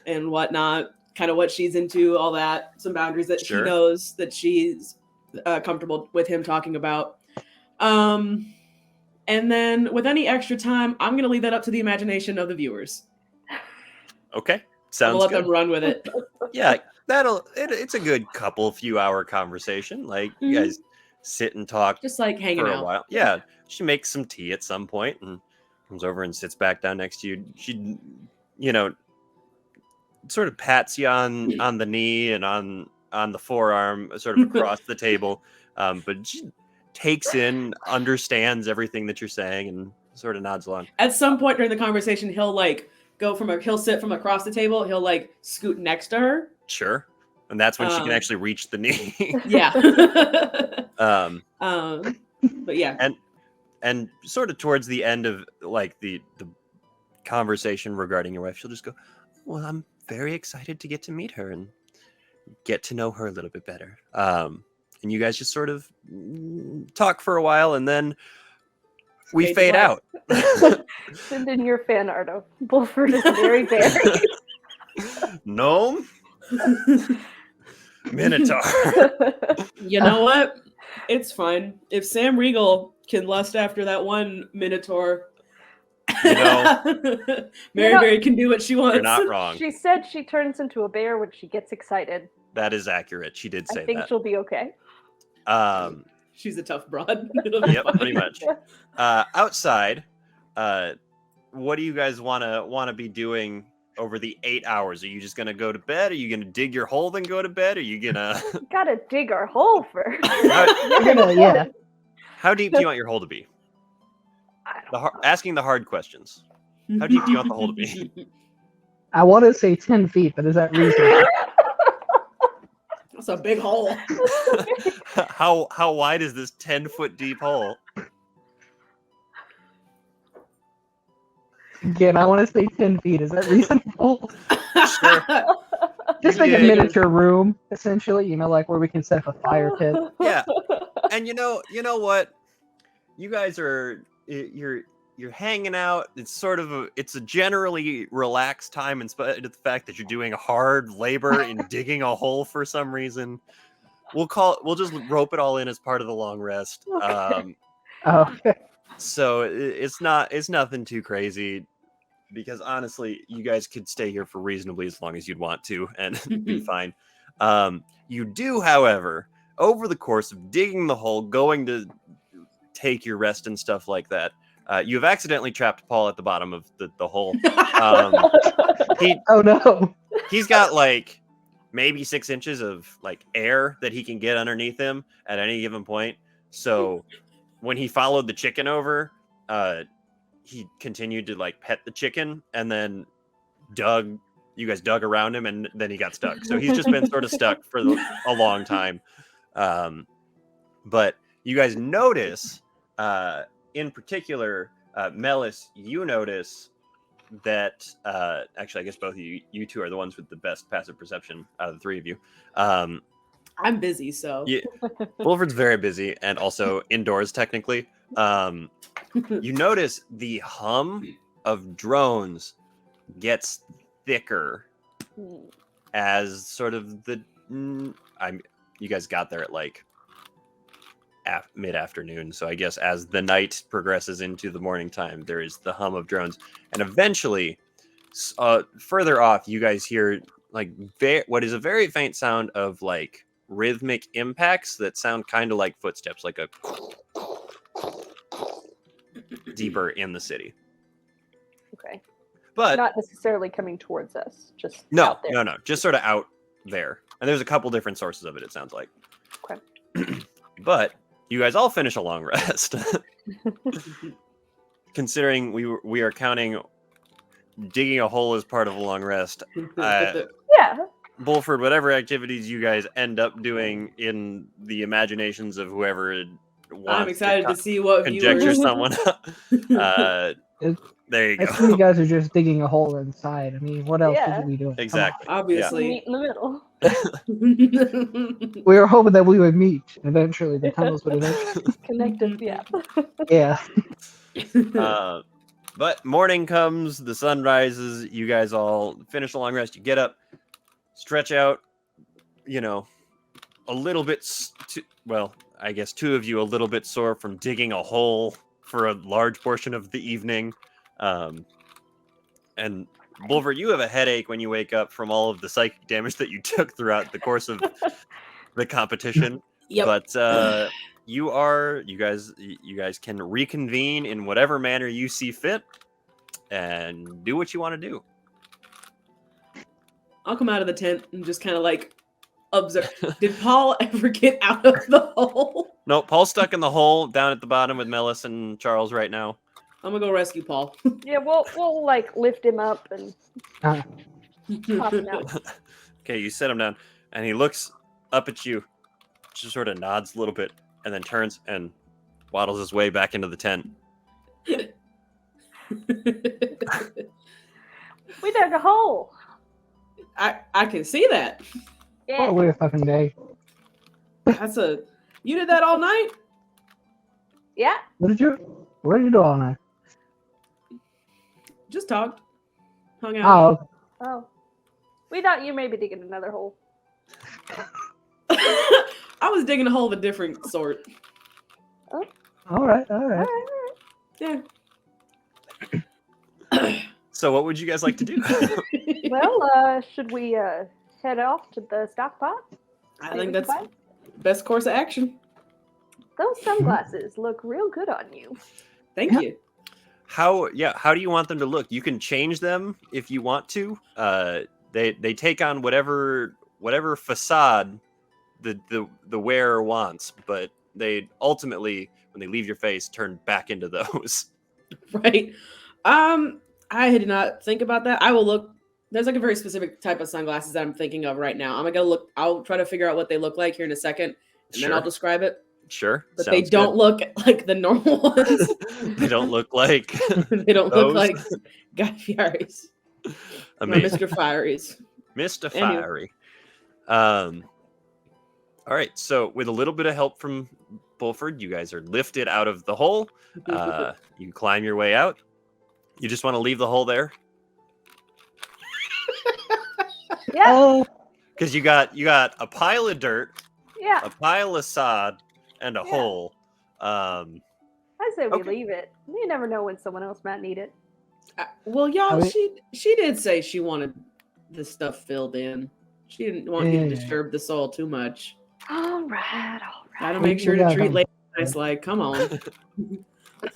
and whatnot, kind of what she's into, all that, some boundaries that she knows that she's comfortable with him talking about. And then with any extra time, I'm going to leave that up to the imagination of the viewers. Okay. Sounds I'll let good. them run with it. Yeah, it's a good few hour conversation. Like you guys sit and talk just like hanging for out a while. Yeah, she makes some tea at some point and comes over and sits back down next to you. She, sort of pats you on the knee and on the forearm, sort of across the table. But she takes in, understands everything that you're saying, and sort of nods along. At some point during the conversation, he'll like he'll sit from across the table. He'll like scoot next to her. Sure. And that's when she can actually reach the knee. Yeah. But yeah. And sort of towards the end of like the conversation regarding your wife, she'll just go, well, I'm very excited to get to meet her and get to know her a little bit better. And you guys just sort of talk for a while, and then we fade out. Send in your fan art of Bulford is very buried. Gnome? Minotaur. You know what? It's fine. If Sam Riegel can lust after that one Minotaur, Mary can do what she wants. You're not wrong. She said she turns into a bear when she gets excited. That is accurate. She did say that. I think she'll be okay. She's a tough broad. Yep, pretty much. Outside, what do you guys want to be doing over the 8 hours? Are you just gonna go to bed? Are you gonna dig your hole then go to bed? Are you gonna? Gotta dig our hole first. Yeah. How deep do you want your hole to be? Asking the hard questions. How deep do you want the hole to be? I want to say 10 feet, but is that reasonable? That's a big hole. How wide is this 10-foot deep hole? Again, I want to say 10 feet. Is that reasonable? Sure. Just like a miniature room, essentially. Like where we can set up a fire pit. Yeah. And you know what? You guys are you're hanging out. It's sort of it's a generally relaxed time in spite of the fact that you're doing hard labor in digging a hole for some reason. We'll just rope it all in as part of the long rest. Okay. So it's nothing too crazy, because honestly, you guys could stay here for reasonably as long as you'd want to and be fine. You do, however, over the course of digging the hole, going to take your rest and stuff like that, you have accidentally trapped Paul at the bottom of the hole. Oh no! He's got like maybe 6 inches of like air that he can get underneath him at any given point. So when he followed the chicken over, he continued to like pet the chicken, and then you guys dug around him, and then he got stuck. So he's just been sort of stuck for a long time. But you guys notice, in particular, Melis, you notice that actually, I guess both of you two are the ones with the best passive perception out of the three of you. I'm busy, so yeah, Wolford's very busy and also indoors technically. You notice the hum of drones gets thicker as sort of you guys got there at like mid-afternoon, so I guess as the night progresses into the morning time, there is the hum of drones, and eventually further off you guys hear like what is a very faint sound of like rhythmic impacts that sound kind of like footsteps, like a deeper in the city. Okay. But not necessarily coming towards us, just no, out there. no, just sort of out there. And there's a couple different sources of it sounds like. Okay. But you guys all finish a long rest. Considering we are counting digging a hole as part of a long rest. Yeah. Bulford, whatever activities you guys end up doing in the imaginations of whoever I'm wants excited to to see what conjecture viewers. someone. There you It go. seems you guys are just digging a hole inside. I mean, what else Yeah. would you be doing? Come on. Exactly. Obviously. Meet in the middle. We were hoping that we would meet eventually. The tunnels would eventually. Connect us, yeah. Yeah. But morning comes, the sun rises, you guys all finish a long rest, you get up, stretch out, a little bit, well, I guess two of you a little bit sore from digging a hole for a large portion of the evening. And Bulver, you have a headache when you wake up from all of the psychic damage that you took throughout the course of the competition. Yep. But you guys can reconvene in whatever manner you see fit and do what you want to do. I'll come out of the tent and just kind of like observe. Did Paul ever get out of the hole? No, Paul's stuck in the hole down at the bottom with Melis and Charles right now. I'm gonna go rescue Paul. Yeah, we'll like lift him up and pop him out. Okay, you set him down, and he looks up at you, just sort of nods a little bit, and then turns and waddles his way back into the tent. We dug a hole. I can see that. Yeah. What a weird fucking day. You did that all night? Yeah. What did you do all night? Just talked. Hung out. Oh, Oh. We thought you may be digging another hole. I was digging a hole of a different sort. all right. Yeah. So what would you guys like to do? Well, should we head off to the stock pot? I think that's best course of action. Those sunglasses look real good on you. Thank you. How do you want them to look? You can change them if you want to. They take on whatever facade the wearer wants, but they ultimately, when they leave your face, turn back into those. Right. I did not think about that. I will look. There's like a very specific type of sunglasses that I'm thinking of right now. I'm gonna look. I'll try to figure out what they look like here in a second, and then I'll describe it. Sure. But they don't look like the normal ones. They don't look like. They don't those. look like Guy Fieri's. Or Amazing. Mr. Fieri's. Mr. Anyway. Fiery. All right. So with a little bit of help from Bulford, you guys are lifted out of the hole. You climb your way out. You just want to leave the hole there Yeah. Oh, because you got a pile of dirt, Yeah. a pile of sod, and a Yeah. hole. I say we Okay. leave it. You never know when someone else might need it. Well, y'all, I mean- she did say she wanted the stuff filled in. She didn't want you to Yeah. disturb the soil too much. All right. Gotta We- make sure we to got treat them. ladies nice. Like, come on.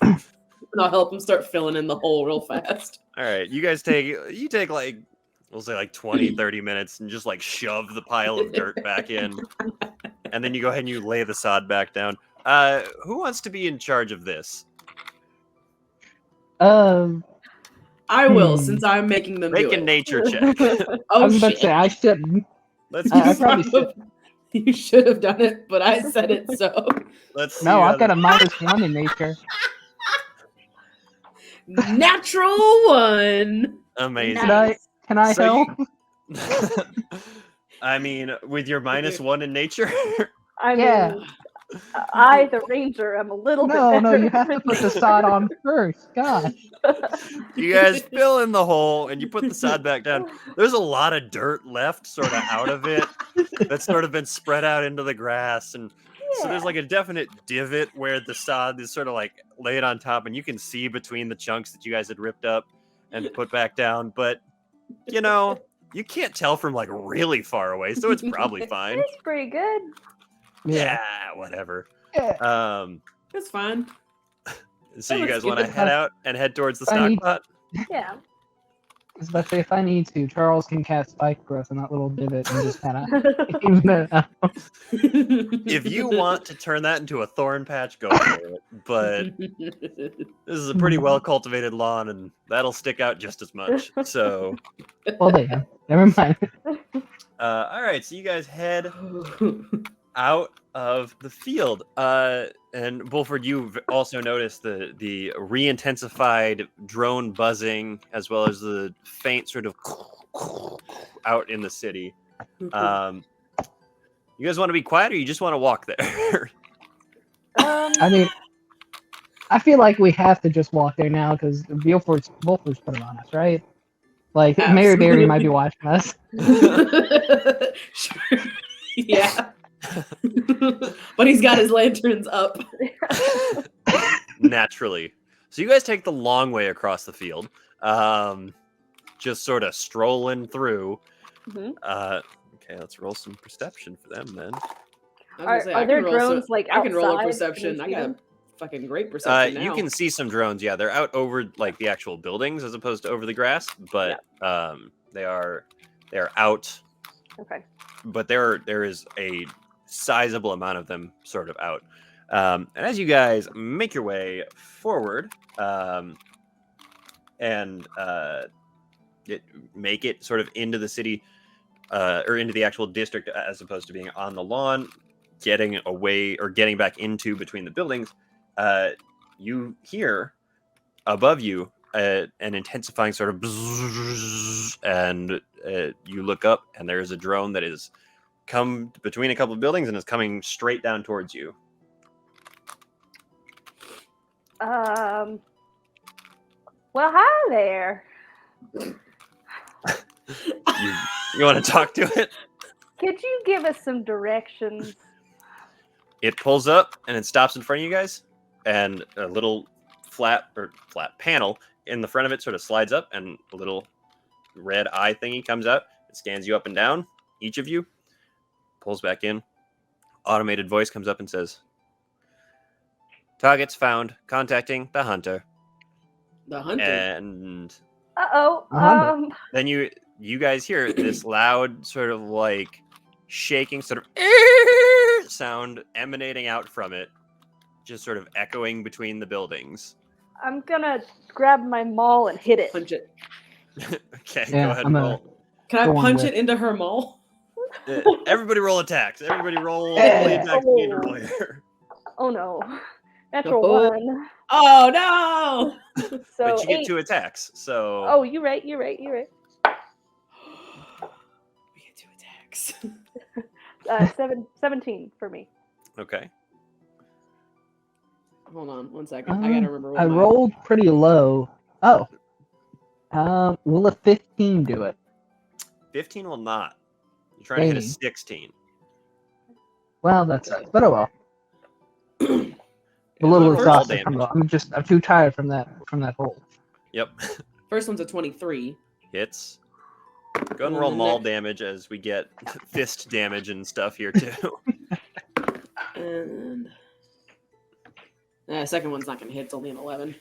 And I'll help him start filling in the hole real fast. All right. You guys take like, we'll say like 20, 30 minutes and just like shove the pile of dirt back in. And then you go ahead and you lay the sod back down. Who wants to be in charge of this? I will, since I'm making them Make do a it. nature check. I Oh was about to shit! say I shouldn't. Let's I see. probably should. You should have done it, but I said it so. Let's see. No, how I've got a this- -1 in nature. Natural one. Amazing. Can I So help? I mean, with your -1 in nature. I Yeah. mean, I, the ranger, am a little bit No, better. you have to put the sod on first. Gosh. You guys fill in the hole and you put the sod back down. There's a lot of dirt left sort of out of it that's sort of been spread out into the grass. And so there's Yeah. like a definite divot where the sod is sort of like laid on top and you can see between the chunks that you guys had ripped up and put back down. But, you can't tell from like really far away. So it's probably fine. It's pretty good. Yeah, whatever. Yeah. That's fine. So you looks guys want to good. head out and head towards the I stock need- pot? Yeah. I was about to say, if I need to, Charles can cast spike growth in that little divot and just kind of even it out. If you want to turn that into a thorn patch, go for it. But this is a pretty well cultivated lawn, and that'll stick out just as much. So, Well, damn. Never mind. all right. So you guys head out of the field. And Bulford, you've also noticed the re-intensified drone buzzing as well as the faint sort of out in the city. You guys want to be quiet, or you just want to walk there? I mean, I feel like we have to just walk there now because Wolford's put it on us, right? Like Mary Berry might be watching us. Sure. Yeah. But he's got his lanterns up. Naturally. So you guys take the long way across the field, just sort of strolling through. Mhm. Okay, let's roll some perception for them then. Are there drones like outside? I can roll a perception. Can I you see got them? fucking great perception now. You can see some drones. Yeah, they're out over like the actual buildings as opposed to over the grass, but they are out. Okay. But there is a sizable amount of them sort of out. And as you guys make your way forward, and make it sort of into the city, or into the actual district, as opposed to being on the lawn, getting away or getting back into between the buildings, you hear above you an intensifying sort of bzzz, and you look up, and there's a drone that is come between a couple of buildings and is coming straight down towards you. Well, hi there. You want to talk to it? Could you give us some directions? It pulls up and it stops in front of you guys, and a little flat panel in the front of it sort of slides up, and a little red eye thingy comes out. It scans you up and down, each of you, pulls back in. Automated voice comes up and says, "Targets found. Contacting the hunter." The hunter. And then you guys hear this loud sort of like shaking sort of sound emanating out from it, just sort of echoing between the buildings. I'm gonna grab my maul and hit it. Punch it. Okay, Yeah, go ahead and roll. Can I Go on punch with it into her maul? Everybody roll attacks. Everybody roll all the attacks you need to roll here. Oh no. Natural Oh. 1. Oh no! So But you get 8. 2 attacks, so... Oh, you're right. We get 2 attacks. 17 for me. Okay. Hold on 1 second. I gotta remember what I my... rolled pretty low. Oh. Will a 15 do it? 15 will not. You're trying to hit a 16. Well, that's it. But oh well. A And little roll exhausted. damage. I'm too tired from that hole. Yep. First one's a 23. Hits. Go ahead and And roll the maul next- damage as we get fist damage and stuff here too. And... second one's not gonna hit. It's only an 11.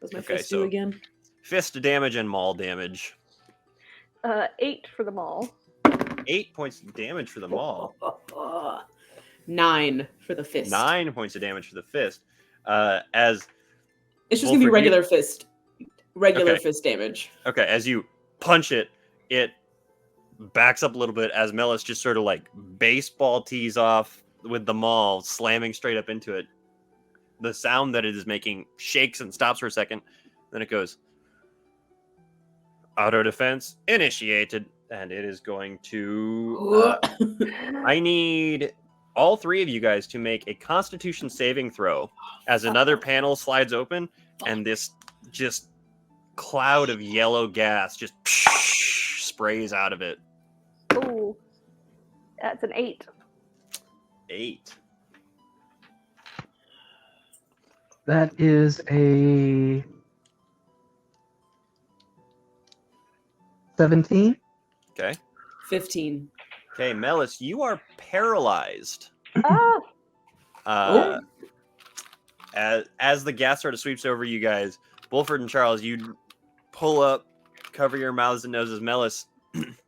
What's my Okay, fist do so- again? Fist damage and maul damage. 8 for the maul. 8 points of damage for the maul. 9 for the fist. 9 points of damage for the fist. As It's just gonna be Wolford, regular fist. Regular Okay. fist damage. okay, as you punch it, it backs up a little bit as Melis just sort of like baseball tees off with the maul, slamming straight up into it. The sound that it is making shakes and stops for a second. Then it goes, auto defense initiated, and it is going to. I need all 3 of you guys to make a Constitution saving throw as another panel slides open, and this just cloud of yellow gas just sprays out of it. Ooh. That's an 8. 8. That is a 17. Okay. 15. Okay, Melis, you are paralyzed. Oh. As the gas sort of sweeps over you guys, Bulford and Charles, you pull up, cover your mouths and noses. Melis,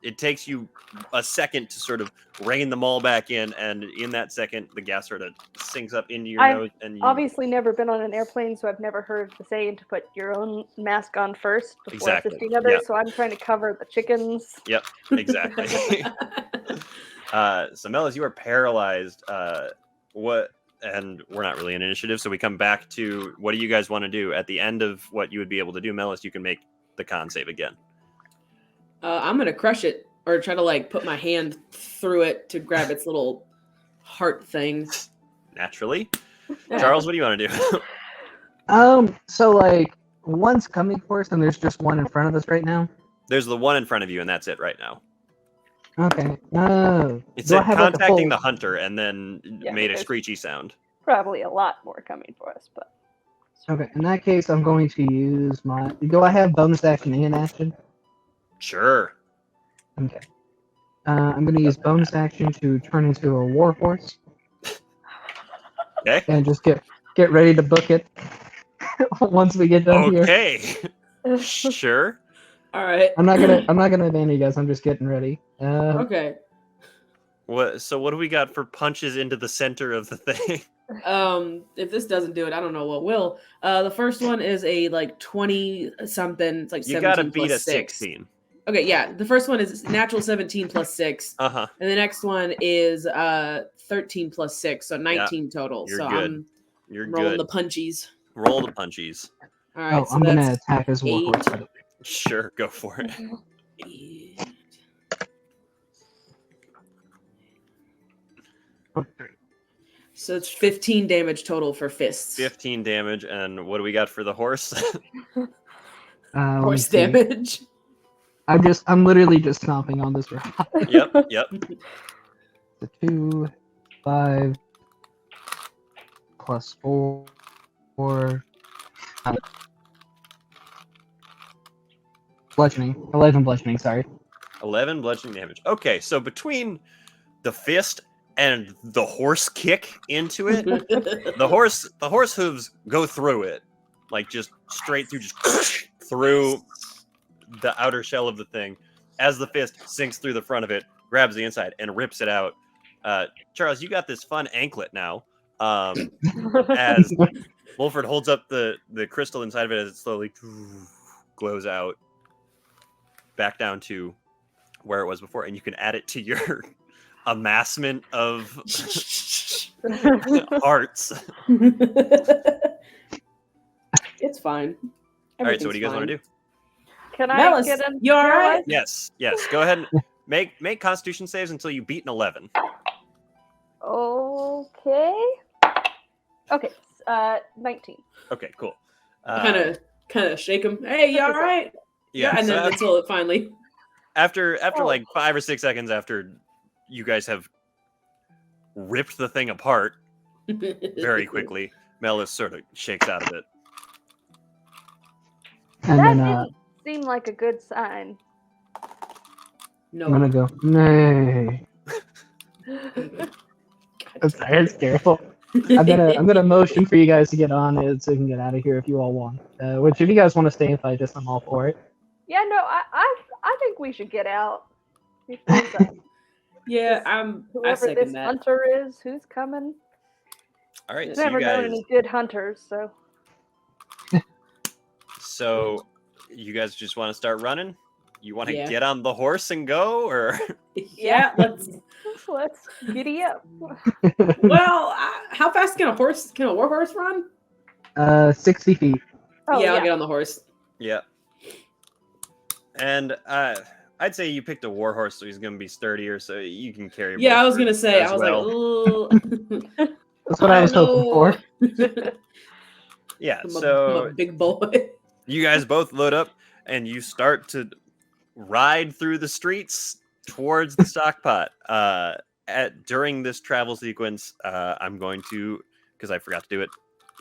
it takes you a second to sort of rein them all back in, and in that second, the gas sort of sinks up into your I've nose. And you, Obviously never been on an airplane, so I've never heard the saying to put your own mask on first before Exactly, assisting others. yeah. So I'm trying to cover the chickens. Yep, exactly. So Melis, you are paralyzed. What? And we're not really an initiative, so we come back to what do you guys want to do at the end of what you would be able to do, Melis? You can make the con save again. I'm gonna crush it or try to like put my hand through it to grab its little heart thing. Naturally, Yeah. Charles, what do you want to do? So like one's coming for us, and there's just one in front of us right now. There's the one in front of you, and that's it right now. Okay. It Do I said have, like, a contacting full- the hunter, and then Yeah, made a there's- screechy sound. Probably a lot more coming for us, but Okay. In that case, I'm going to use my. Do I have bonus action and action? Sure. Okay. I'm going to use bonus action to turn into a warhorse Okay. and just get ready to book it once we get done here. Okay. Sure. All right. I'm not gonna abandon you guys. I'm just getting ready. Okay. So what do we got for punches into the center of the thing? If this doesn't do it, I don't know what will. The first one is a like 20 something. It's like You 17 gotta beat plus a 6. 16. Okay, yeah. The first one is natural 17 plus 6. Uh-huh. And the next one is 13 plus 6, so 19 total. You're so good. You're I'm rolling good. the punchies. Roll the punchies. All right, Oh, so I'm gonna that's attack as 8. warhorse. Sure, go for it. 8. So it's 15 damage total for fists. 15 damage, and what do we got for the horse? Let me Horse see. damage. I'm literally just stomping on this rock. Yep. The 2, 5, plus 4, bludgeoning. 11 bludgeoning, sorry. 11 bludgeoning damage. Okay, so between the fist and the horse kick into it, the horse hooves go through it, like just straight through, just through the outer shell of the thing, as the fist sinks through the front of it, grabs the inside, and rips it out. Charles, you got this fun anklet now. As Wolford holds up the crystal inside of it as it slowly glows out back down to where it was before, and you can add it to your amassment of hearts. It's fine. All right, so what do you guys want to do? Can I Melis, get an? you all right? Yes. Go ahead and make Constitution saves until you beat an 11. Okay. Okay. 19. Okay, cool. Kind of shake him. Hey, you all right? Yeah. And so then until it finally. after Oh. like 5 or 6 seconds after you guys have ripped the thing apart very quickly, Melis sort of shakes out of it. And That then didn't seem like a good sign. No. I'm gonna go, nay. It's terrible. I'm gonna motion for you guys to get on it so we can get out of here if you all want. Which if you guys want to stay and fight, just I'm all for it. Yeah, no, I think we should get out. Because, Yeah, I whoever second this that. hunter is, who's coming. All right, I've so never you known guys any good hunters, so just want to start running? You want to Yeah. get on the horse and go, or Yeah, let's. let's giddy up. Well, how fast can a warhorse run? 60 feet. Oh, yeah, I'll get on the horse. yeah. And I'd say you picked a warhorse, so he's going to be sturdier, so you can carry. Yeah, I was Wolford gonna say. as I was well. like, That's what I was hoping for. Yeah. I'm So a big boy. you guys both load up, and you start to ride through the streets towards the stockpot. During this travel sequence, I'm going to, because I forgot to do it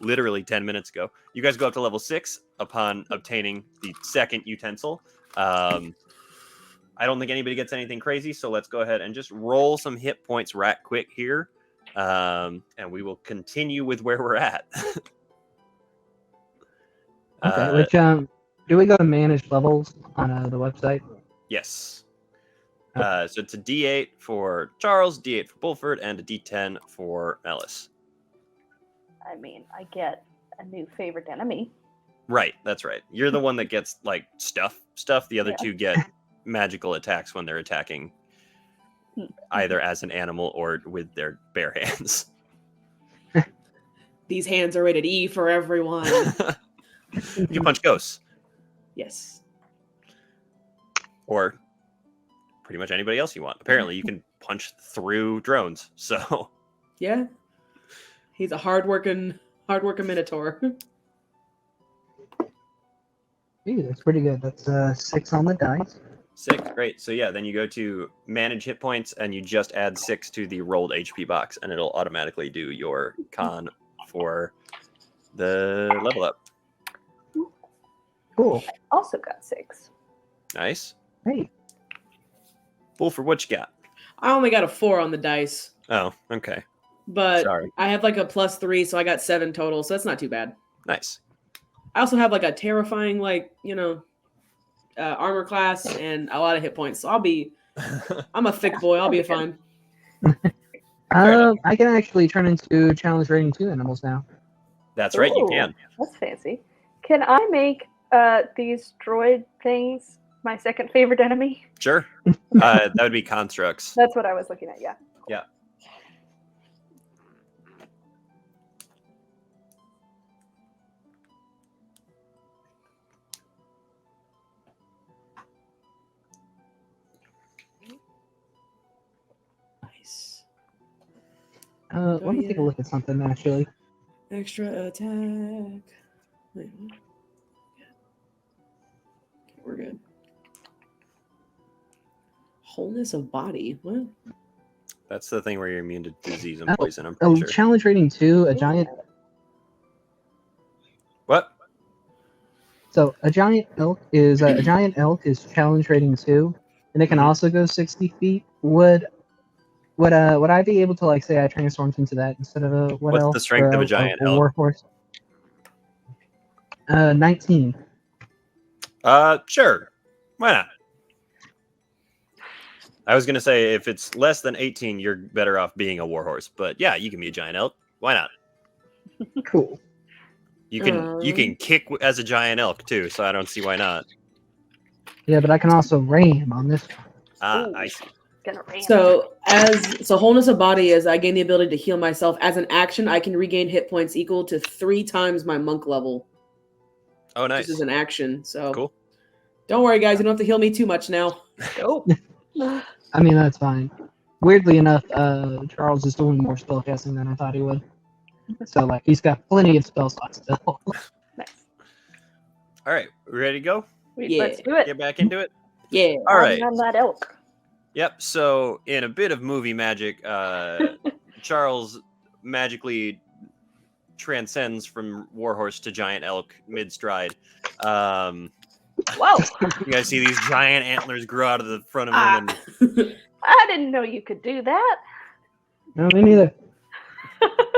literally 10 minutes ago. You guys go up to level 6 upon obtaining the second utensil. I don't think anybody gets anything crazy, so let's go ahead and just roll some hit points right quick here, and we will continue with where we're at. Okay, which do we go to manage levels on the website? Yes. So it's a D8 for Charles, D8 for Bulford, and a D10 for Melis. I mean, I get a new favorite enemy. Right, that's right. You're the one that gets like stuff. The other Yeah. two get magical attacks when they're attacking either as an animal or with their bare hands. These hands are rated E for everyone. You can punch ghosts Yes. or pretty much anybody else you want. Apparently, you can punch through drones. So Yeah. He's a hardworking minotaur. Ooh, that's pretty good. That's 6 on the dice. 6, great. So yeah, then you go to manage hit points and you just add 6 to the rolled HP box, and it'll automatically do your con for the level up. Cool. Also got 6. Nice. Hey. Wolford, what you got? I only got a 4 on the dice, Oh, okay. but Sorry. I have like a +3, so I got 7 total. So that's not too bad. Nice. I also have like a terrifying, armor class and a lot of hit points. So I'm a thick boy. I'll be fine. I can actually turn into challenge rating 2 animals now. That's right, you Ooh, can. That's fancy. Can I make these droid things my second favorite enemy? Sure. That would be constructs. That's what I was looking at, yeah. Yeah. Nice. Let me take a look at something actually. Extra attack. Wait, what? Okay, we're good. Wholeness of body. What? That's the thing where you're immune to disease and Oh, poison, I'm pretty sure. Challenge rating 2, a giant. What? So a giant elk is challenge rating 2, and it can Mhm. also go 60 feet. Would I be able to say I transformed into that instead of a What's elk the strength or of a giant elk? warhorse? 19. Sure. Why not? I was gonna say if it's less than 18, you're better off being a warhorse. But yeah, you can be a giant elk. Why not? Cool. You can kick as a giant elk too, so I don't see why not. Yeah, but I can also ram on this one. Ah, Ooh. I see. Gonna ram. So wholeness of body is I gain the ability to heal myself as an action. I can regain hit points equal to 3 times my monk level. Oh, nice. Just as an action. So Cool. don't worry, guys. You don't have to heal me too much now. Go. I mean, that's fine. Weirdly enough, Charles is doing more spellcasting than I thought he would. So, he's got plenty of spell slots still. Nice. All right, we ready to go? Let's do it. Get back into it. Yeah. All right. I'm that elk. Yep. So, in a bit of movie magic, Charles magically transcends from warhorse to giant elk mid-stride. Whoa! You guys see these giant antlers grow out of the front of him, and I didn't know you could do that. No, me neither.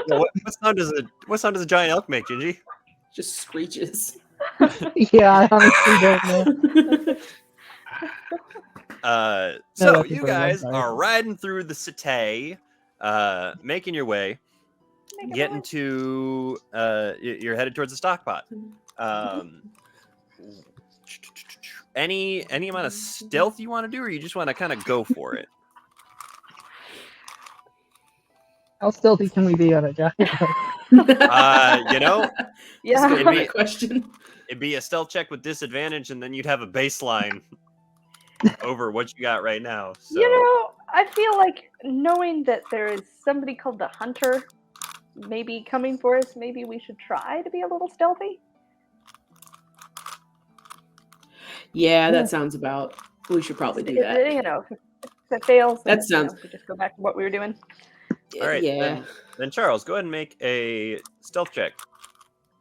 what sound does a giant elk make, Gingy? Just screeches. Yeah, I honestly don't know. So that's you a great guys one, sorry. are riding through the city, making your way, getting to you're headed towards the stock pot. Any amount of stealth you want to do, or you just want to kind of go for it? How stealthy can we be on a giant elk? That's Yeah. it'd be- Great question. It'd be a stealth check with disadvantage, and then you'd have a baseline over what you got right now. So. I feel like knowing that there is somebody called the Hunter maybe coming for us, maybe we should try to be a little stealthy. Yeah, that sounds about. We should probably do that. If it fails, That then, sounds- we just go back to what we were doing. All right. Yeah. Then Charles, go ahead and make a stealth check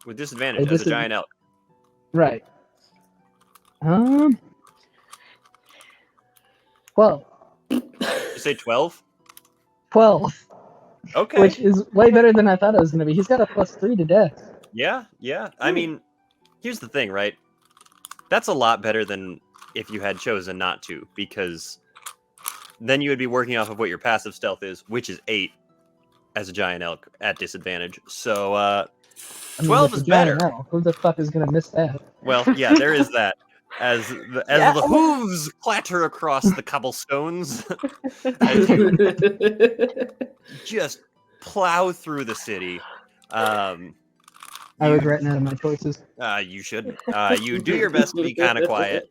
with disadvantage as a giant elk. Right. 12. You say 12? 12. Okay. Which is way better than I thought it was going to be. He's got a +3 to death. Yeah. I mean, here's the thing, right? That's a lot better than if you had chosen not to, because then you would be working off of what your passive stealth is, which is 8 as a giant elk at disadvantage. So 12 it's is a giant better. elk. Who the fuck is going to miss that? Well, yeah, there is that. as the Yeah. hooves clatter across the cobblestones, as you just plow through the city. I You regret none of my choices. you shouldn't. You do your best to be kind of quiet.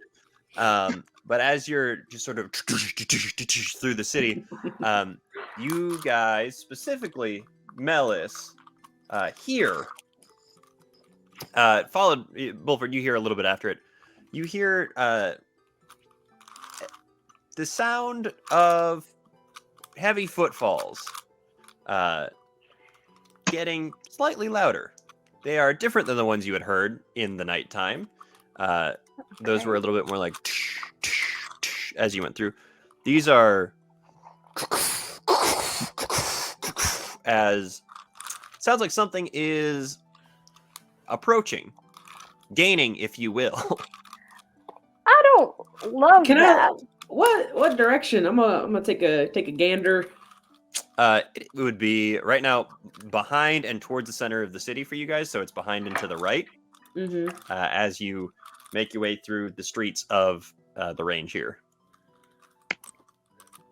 But as you're just sort of through the city, you guys, specifically Melis, hear, followed, Bulford, you hear a little bit after it. You hear the sound of heavy footfalls getting slightly louder. They are different than the ones you had heard in the nighttime. Those were a little bit more like as you went through. These are as sounds like something is approaching, gaining, if you will. I don't love Can that. what direction? I'm gonna take a gander. It would be right now behind and towards the center of the city for you guys, so it's behind and to the right. Mm-hmm. As you make your way through the streets of the range here.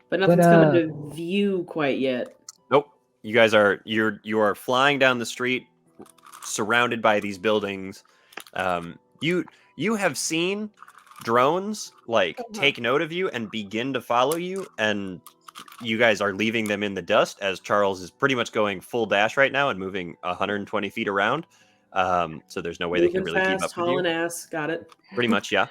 But nothing's coming to view quite yet. Nope. You guys are you are flying down the street, surrounded by these buildings. You have seen drones take note of you and begin to follow you, and you guys are leaving them in the dust as Charles is pretty much going full dash right now and moving 120 feet around. So there's no way they can really keep up with hauling you. ass. Got it. Pretty much, yeah.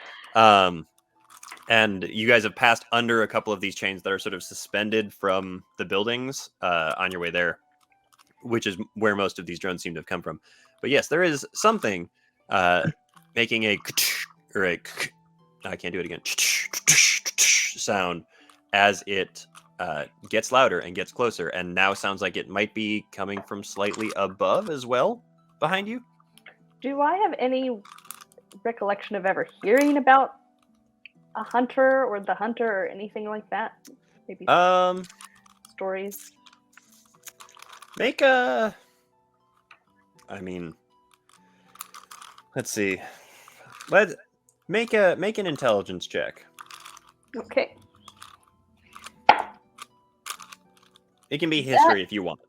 And you guys have passed under a couple of these chains that are sort of suspended from the buildings on your way there, which is where most of these drones seem to have come from. But yes, there is something making a or a I can't do it again sound as it gets louder and gets closer, and now sounds like it might be coming from slightly above as well behind you. Do I have any recollection of ever hearing about a hunter or the hunter or anything like that? Maybe stories. Make a. I mean, let's see. Let make an intelligence check. Okay. It can be history if you want.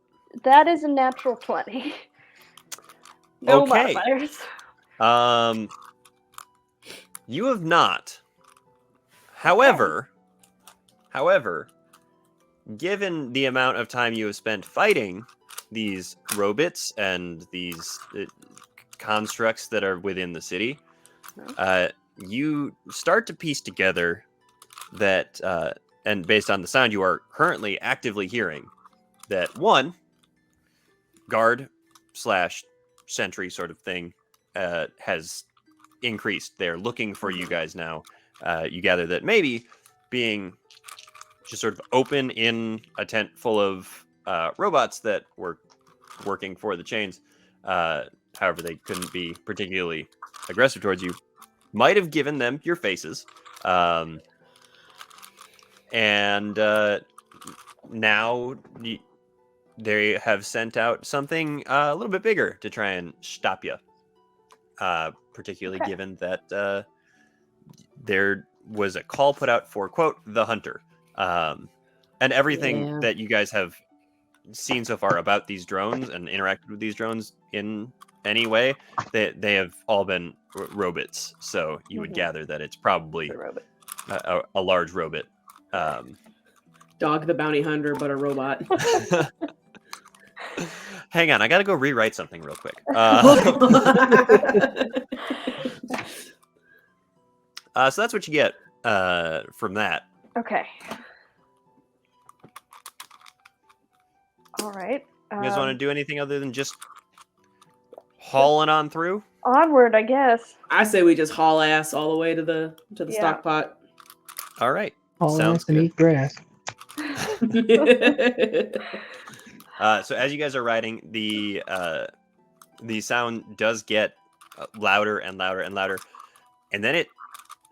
That is a natural 20. No Okay. modifiers. You have not. However, given the amount of time you have spent fighting these robots and these constructs that are within the city, you start to piece together that, and based on the sound you are currently actively hearing, that one, guard / sentry sort of thing has increased. They're looking for you guys now. You gather that maybe being just sort of open in a tent full of robots that were working for the chains, however they couldn't be particularly aggressive towards you, might have given them your faces. And now they have sent out something a little bit bigger to try and stop you. Particularly given that there was a call put out for, quote, the hunter. And everything that you guys have seen so far about these drones and interacted with these drones in any way, they have all been robots. So you would gather that it's probably a large robot. Dog the bounty hunter, but a robot. Hang on, I gotta go rewrite something real quick. So that's what you get from that. Okay. All right. You guys want to do anything other than just hauling on through? Onward, I guess. I say we just haul ass all the way to the stock pot. All right. Haul Sounds ass and good. eat grass. So as you guys are riding, the sound does get louder and louder and louder, and then it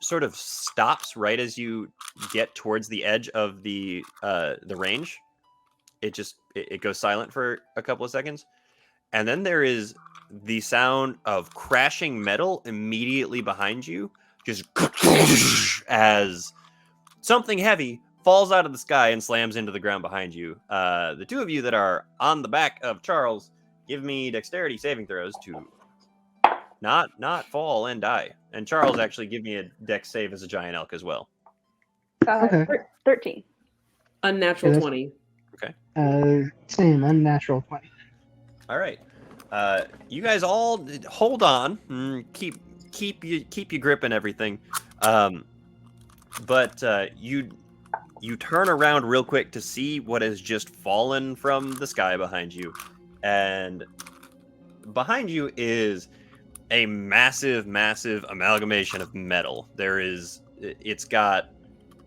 sort of stops right as you get towards the edge of the range. It goes silent for a couple of seconds, and then there is the sound of crashing metal immediately behind you, just as something heavy falls out of the sky and slams into the ground behind you. The two of you that are on the back of Charles, give me dexterity saving throws to not fall and die. And Charles, actually give me a dex save as a giant elk as well. Okay. 13. Unnatural Yeah, 20. Same, unnatural 20. All right. You guys all hold on. Keep your grip and everything. But you turn around real quick to see what has just fallen from the sky behind you. And behind you is a massive amalgamation of metal. It's got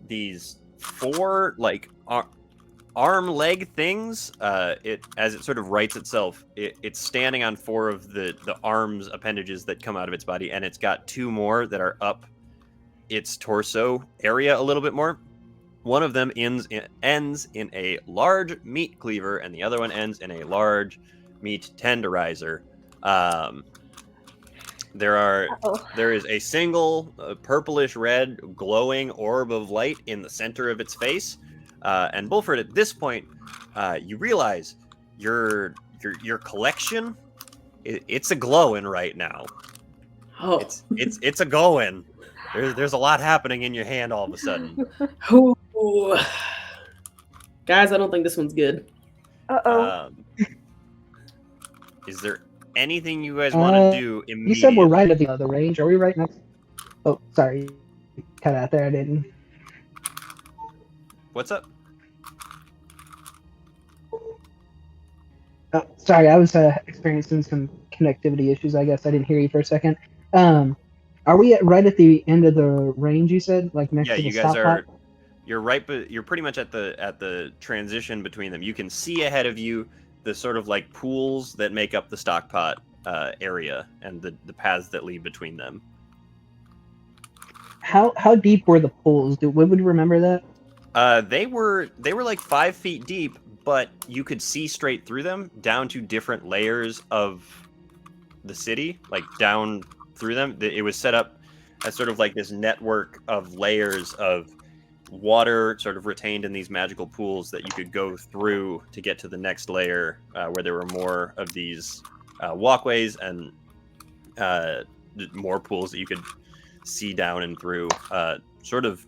these 4 like arm leg things. As it sort of rights itself, it's standing on 4 of the arms appendages that come out of its body, and it's got 2 more that are up its torso area a little bit more. One of them ends in a large meat cleaver, and the other one ends in a large meat tenderizer. There is a single purplish red glowing orb of light in the center of its face. And Bulford, at this point, you realize your collection, it's a glowing right now. Oh. It's a going. There's a lot happening in your hand all of a sudden. Ooh. Guys, I don't think this one's good. Is there anything you guys want to do immediately? You said we're right at the range. Are we right next? Oh, sorry. Cut out there. I didn't. What's up? Oh, sorry, I was experiencing some connectivity issues. I guess I didn't hear you for a second. Are we right at the end of the range? You said, like next to the you guys stop are. pot? You're right, but you're pretty much at the transition between them. You can see ahead of you the sort of like pools that make up the stockpot area and the paths that lead between them. How deep were the pools? Would we remember that? They were like 5 feet deep, but you could see straight through them down to different layers of the city, like down through them. It was set up as sort of like this network of layers of water sort of retained in these magical pools that you could go through to get to the next layer, where there were more of these walkways and more pools that you could see down and through, sort of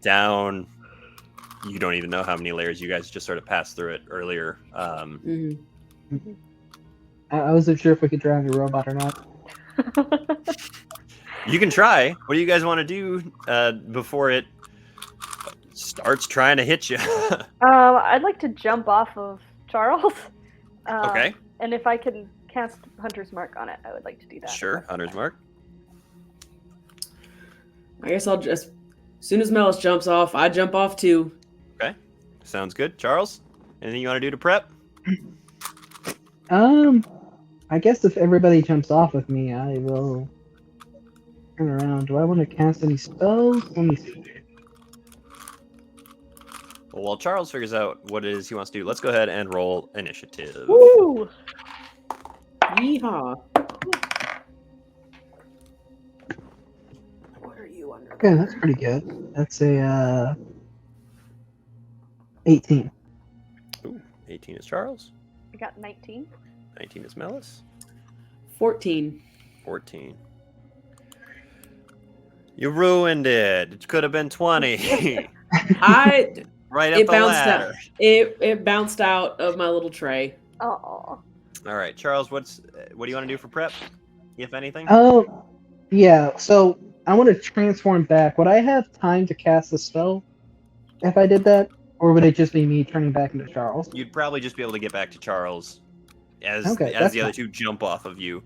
down. You don't even know how many layers. You guys just sort of passed through it earlier. I wasn't sure if we could drive a robot or not. You can try. What do you guys want to do before it starts trying to hit you? I'd like to jump off of Charles. Okay. And if I can cast Hunter's Mark on it, I would like to do that. Sure, Hunter's Mark. I guess I'll just, as soon as Melis jumps off, I jump off too. Okay, sounds good. Charles, anything you want to do to prep? I guess if everybody jumps off with me, I will turn around. Do I want to cast any spells? Let me see. Well, while Charles figures out what it is he wants to do, let's go ahead and roll initiative. Woo! Yeehaw. What are you under? Okay, that's pretty good. That's a 18. Ooh, 18 is Charles. I got 19. 19 is Melis. 14. 14. You ruined it. It could have been 20. Right up It the bounced ladder. out. It bounced out of my little tray. Oh. All right, Charles. What do you want to do for prep, if anything? Oh, yeah. So I want to transform back. Would I have time to cast the spell if I did that, or would it just be me turning back into Charles? You'd probably just be able to get back to Charles as Okay, the that's other fine. two jump off of you.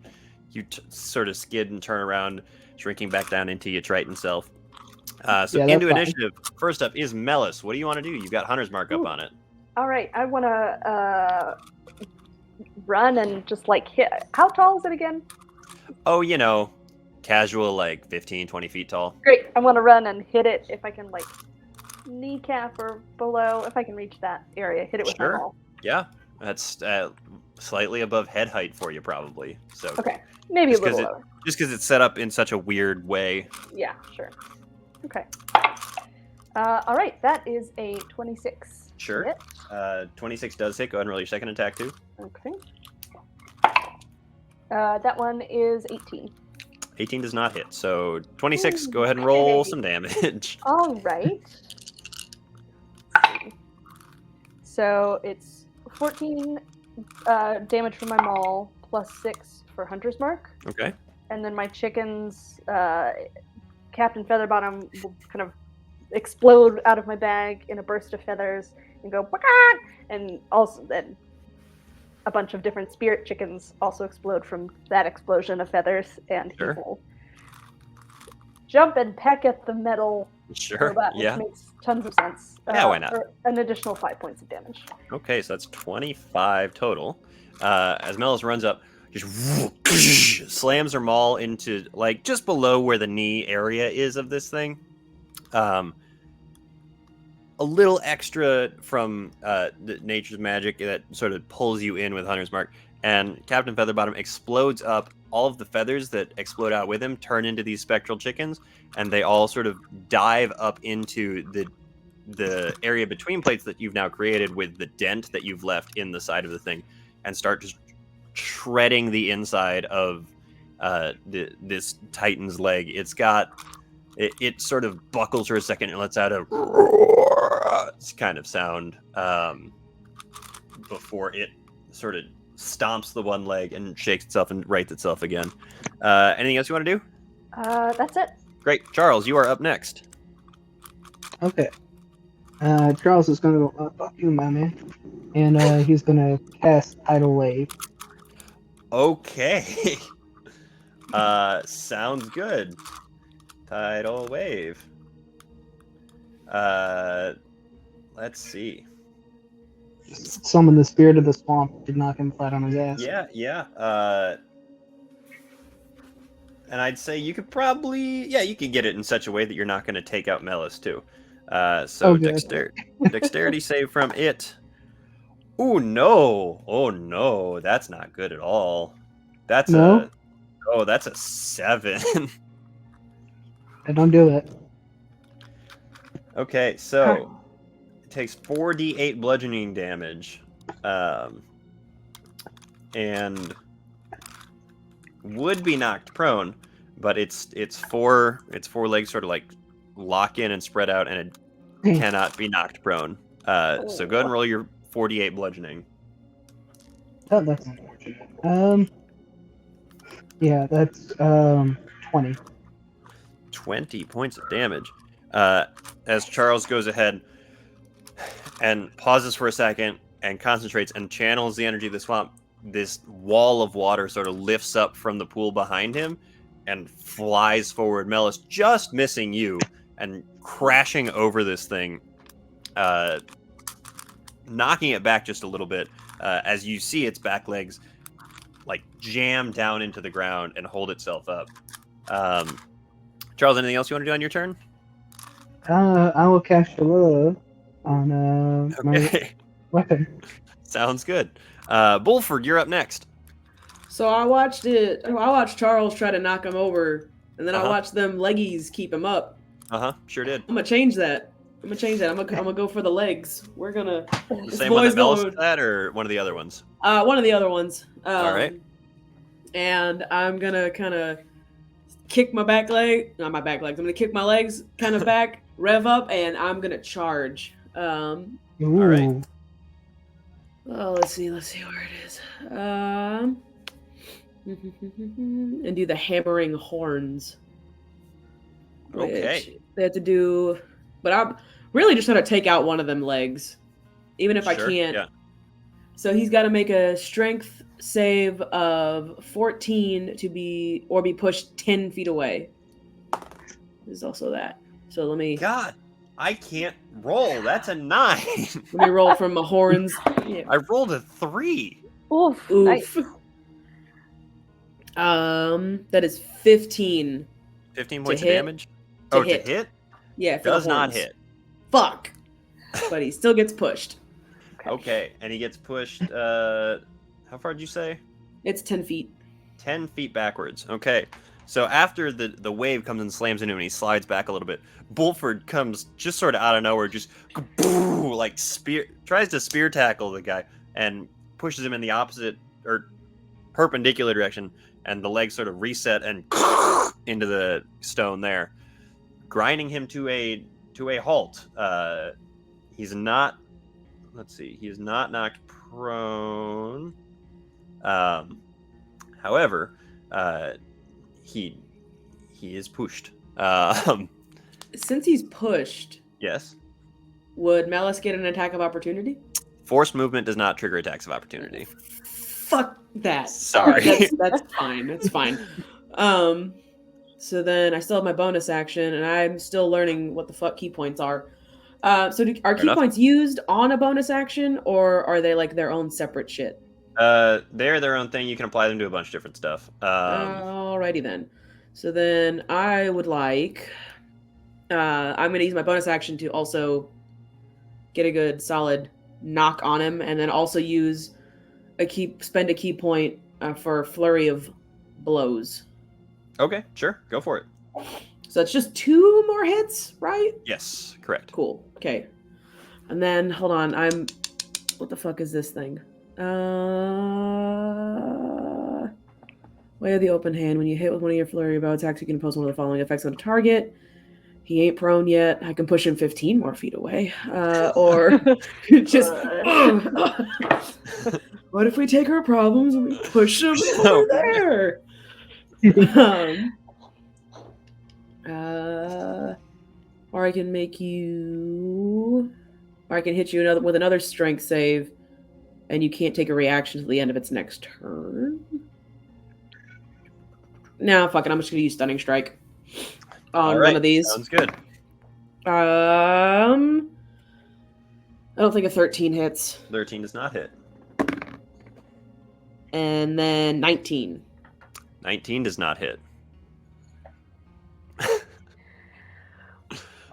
You sort of skid and turn around, shrinking back down into your Triton self. So Yeah, that's into fine. initiative. First up is Melis. What do you want to do? You've got Hunter's Mark up Ooh. on it. All right, I want to run and just like hit. How tall is it again? Oh, casual, like 15, 20 feet tall. Great. I want to run and hit it if I can, like kneecap or below, if I can reach that area. Hit it with Sure. my ball. Yeah, that's slightly above head height for you, probably. So Okay, maybe a just little because lower. it's set up in such a weird way. Yeah, sure. Okay. All right, that is a 26. to Sure. hit. 26 does hit. Go ahead and roll your second attack too. Okay. That one is 18. 18 does not hit. So 26. Go ahead and roll some damage. All right. So it's 14 damage from my maul, plus 6 for Hunter's Mark. Okay. And then my chickens, Captain Featherbottom will kind of explode out of my bag in a burst of feathers and go, "Waka!" And also then a bunch of different spirit chickens also explode from that explosion of feathers, and Sure. he will jump and peck at the metal Sure. robot, which Yeah. makes tons of sense. Yeah, why not? For an additional 5 points of damage. Okay, so that's 25 total. As Melis runs up, just slams her maul into like just below where the knee area is of this thing. A little extra from the nature's magic that sort of pulls you in with Hunter's Mark, and Captain Featherbottom explodes up. All of the feathers that explode out with him turn into these spectral chickens, and they all sort of dive up into the area between plates that you've now created with the dent that you've left in the side of the thing, and start just shredding the inside of this Titan's leg. It sort of buckles for a second and lets out a kind of sound before it sort of stomps the one leg and shakes itself and rights itself again. Anything else you want to do? That's it. Great. Charles, you are up next. Okay. Charles is gonna go, fuck you, my man. And he's gonna cast Tidal Wave. Okay. Sounds good. Tidal Wave. Let's see. Summon the spirit of the swamp to knock him flat on his ass. Yeah. And I'd say you could probably, you can get it in such a way that you're not going to take out Melis too. So dexterity save from it. Oh no, that's not good at all. That's No? that's a 7. I don't do it. Okay, so it takes 4d8 bludgeoning damage, and would be knocked prone, but its four legs sort of like lock in and spread out, and it cannot be knocked prone. So go ahead and roll your 4d8 bludgeoning. Oh, that's unfortunate. Yeah, that's 20. 20 points of damage. As Charles goes ahead and pauses for a second and concentrates and channels the energy of the swamp, this wall of water sort of lifts up from the pool behind him and flies forward. Melis just missing you and crashing over this thing, knocking it back just a little bit as you see its back legs like jam down into the ground and hold itself up. Charles, anything else you want to do on your turn? I will cast Love on my weapon. Sounds good. Bulford, you're up next. So I watched Charles try to knock him over, and then I Uh-huh. watched them leggies keep him up. Sure did. I'm gonna change that. I'm gonna go for the legs. We're gonna. The This same one that boy's Melis going- had, or one of the other ones? One of the other ones. All right. And I'm gonna kind of kick my back leg. Not my back legs. I'm gonna kick my legs kind of back, rev up, and I'm gonna charge. Ooh. right. Oh, let's see where it is. And do the hammering horns. Okay. Which they have to do, but I'm really just trying to take out one of them legs, even if I Sure, can't. yeah. So he's got to make a strength save of 14 to be pushed 10 feet away. There's also that. So let me God, I can't roll. That's a 9. roll from my horns. Yeah. I rolled a 3. Oof. Oof. Nice. That is 15. 15 points of hit. damage. To To hit. hit? Yeah, for the Does not horns. hit. Fuck. But he still gets pushed. Okay, and he gets pushed. How far did you say? It's 10 feet. 10 feet backwards. Okay. So after the wave comes and slams into him and he slides back a little bit, Bulford comes just sort of out of nowhere, just like tries to spear tackle the guy and pushes him in the opposite or perpendicular direction, and the legs sort of reset and into the stone there, grinding him to a halt. He's not. Let's see. He is not knocked prone. However, he is pushed. Since he's pushed, Yes. would Malice get an attack of opportunity? Forced movement does not trigger attacks of opportunity. Fuck that. Sorry. That's fine. That's fine. So then I still have my bonus action, and I'm still learning what the fuck key points are. Are key enough. points used on a bonus action, or are they like their own separate shit? They're their own thing. You can apply them to a bunch of different stuff. Alrighty then. So then I would like. I'm going to use my bonus action to also get a good solid knock on him, and then also use spend a key point for flurry of blows. Okay, sure. Go for it. So it's just 2 more hits, right? Yes, correct. Cool. Okay. And then hold on, what the fuck is this thing? Way of the open hand. When you hit with one of your flurry of bow attacks, you can impose one of the following effects on the target. He ain't prone yet. I can push him 15 more feet away. Or just what if we take our problems and we push them over there? Or I can make you, or I can hit you with another strength save, and you can't take a reaction to the end of its next turn. No, fuck it. I'm just gonna use Stunning Strike on one of these. Sounds good. I don't think a 13 hits. 13 does not hit. And then 19. 19 does not hit.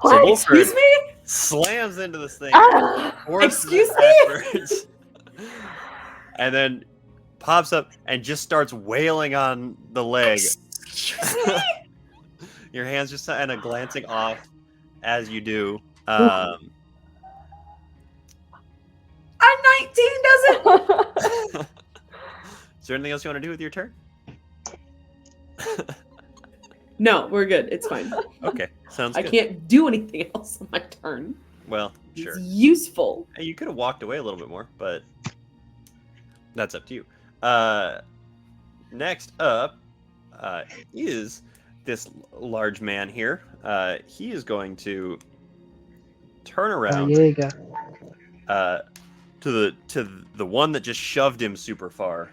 What? So Excuse me? slams into this thing. Excuse me? And then pops up and just starts wailing on the leg. Excuse me? Your hands just kind of glancing off as you do. A 19 doesn't. Is there anything else you want to do with your turn? No, we're good. It's fine. Okay, sounds I good. can't do anything else on my turn. Well, sure. It's useful. Hey, you could have walked away a little bit more, but that's up to you. Next up is this large man here. He is going to turn around Yeah, you go. to the one that just shoved him super far,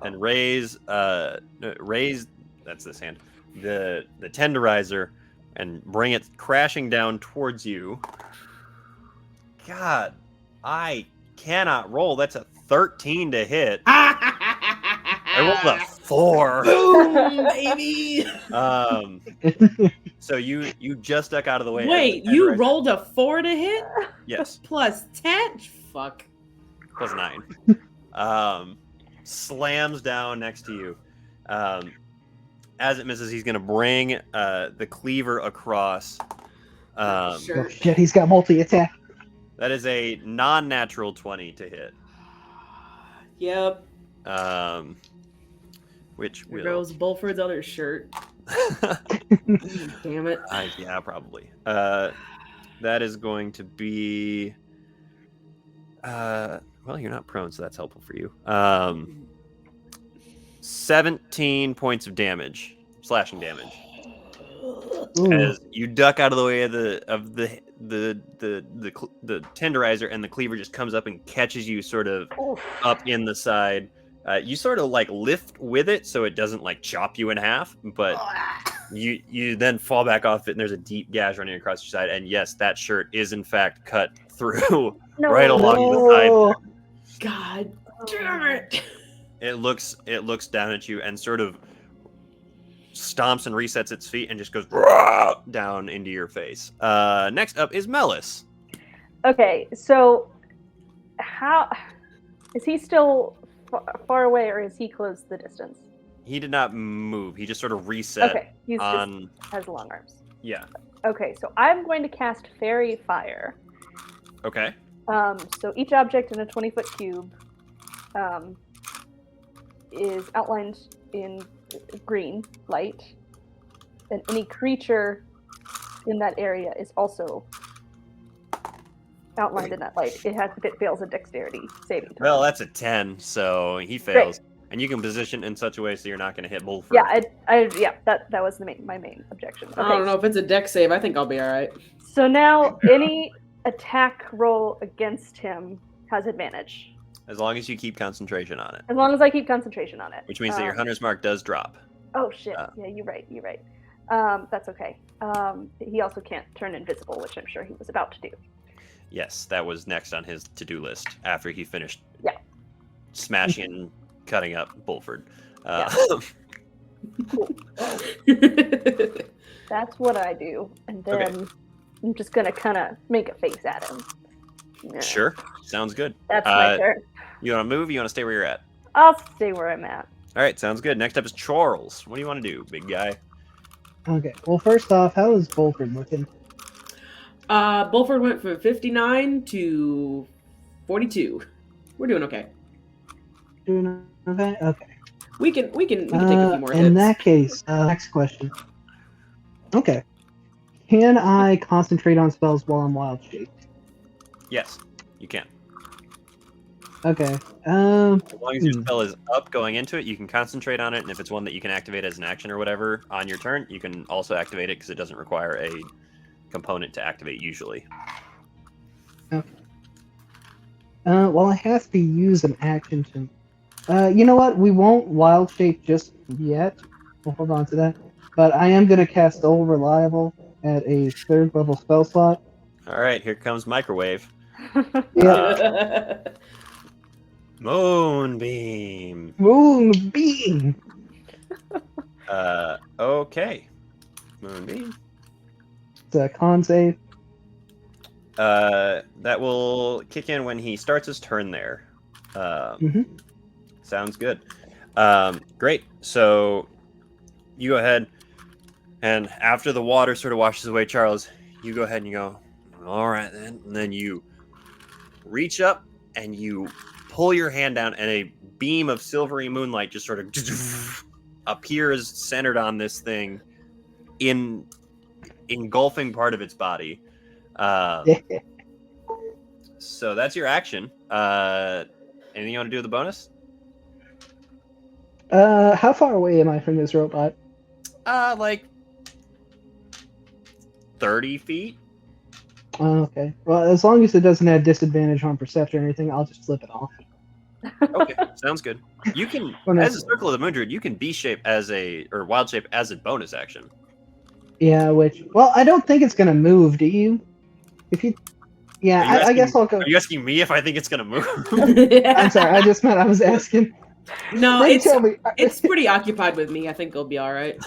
and raise that's this hand, the tenderizer, and bring it crashing down towards you. God, I cannot roll. That's a 13 to hit. I rolled a 4. Boom, baby. So you just duck out of the way. Wait, and you tenderizer- rolled a 4 to hit? Yes, Plus 10? Fuck. plus 9. Slams down next to you. As it misses, he's going to bring the cleaver across. Sure. Oh, shit, he's got multi-attack. That is a non-natural 20 to hit. Yep. Which There will... goes Bulford's other shirt. Damn it. Yeah, probably. That is going to be... well, you're not prone, so that's helpful for you. 17 points of damage, slashing damage. Ooh. As you duck out of the way of the tenderizer, and the cleaver just comes up and catches you sort of up in the side. You sort of like lift with it so it doesn't like chop you in half, but you then fall back off it, and there's a deep gash running across your side. And yes, that shirt is in fact cut through right along the side. God damn it. It looks down at you and sort of stomps and resets its feet and just goes down into your face. Next up is Melis. Okay, so how is he still far away, or has he closed the distance? He did not move. He just sort of reset Okay, he's on. just has long arms. Yeah. Okay, so I'm going to cast Fairy Fire. Okay. So each object in a 20-foot cube is outlined in green light, and any creature in that area is also outlined in that light. If it fails a dexterity saving throw. Well, that's a 10, so he fails. And you can position in such a way so you're not going to hit Bullford. Yeah, that was my main objection. Okay, I don't know if it's a dex save. I think I'll be all right. So now any attack roll against him has advantage. As long as you keep concentration on it. As long as I keep concentration on it. Which means that your Hunter's Mark does drop. Oh, shit. Yeah, you're right. That's okay. He also can't turn invisible, which I'm sure he was about to do. Yes, that was next on his to-do list after he finished smashing and cutting up Bullford. Cool. That's what I do. And then I'm just going to kind of make a face at him. Yeah. Sure. Sounds good. That's my turn. You want to move? You want to stay where you're at? I'll stay where I'm at. All right, sounds good. Next up is Charles. What do you want to do, big guy? Okay. Well, first off, how is Bulford looking? Bulford went from 59 to 42. We're doing okay. Doing okay? Okay. We can take a few more hits. In that case, next question. Okay. Can I concentrate on spells while I'm wild shaped? Yes, you can. Okay. As long as your spell is up going into it, you can concentrate on it, and if it's one that you can activate as an action or whatever on your turn, you can also activate it because it doesn't require a component to activate usually. Okay. Well, I have to use an action to... you know what? We won't wild shape just yet. We'll hold on to that. But I am going to cast Soul Reliable at a 3rd level spell slot. All right, here comes Microwave. Yeah. Moonbeam. Moonbeam! Okay. Moonbeam. It's a con save. That will kick in when he starts his turn there. Sounds good. Great. So you go ahead, and after the water sort of washes away Charles, you go ahead and you go, all right then. And then you reach up and you pull your hand down, and a beam of silvery moonlight just sort of appears centered on this thing in engulfing part of its body. So that's your action. Anything you want to do with the bonus? How far away am I from this robot? Like 30 feet. Okay. Well, as long as it doesn't have disadvantage on perception or anything, I'll just flip it off. Okay, sounds good. You can, as a Circle of the Moon Druid, you can B-shape or wild shape as a bonus action. Yeah, well, I don't think it's gonna move, do you? If you... Yeah, I guess I'll go... Are you asking me if I think it's gonna move? I'm sorry, I just meant I was asking. No, Tell me. it's pretty occupied with me. I think it'll be all right.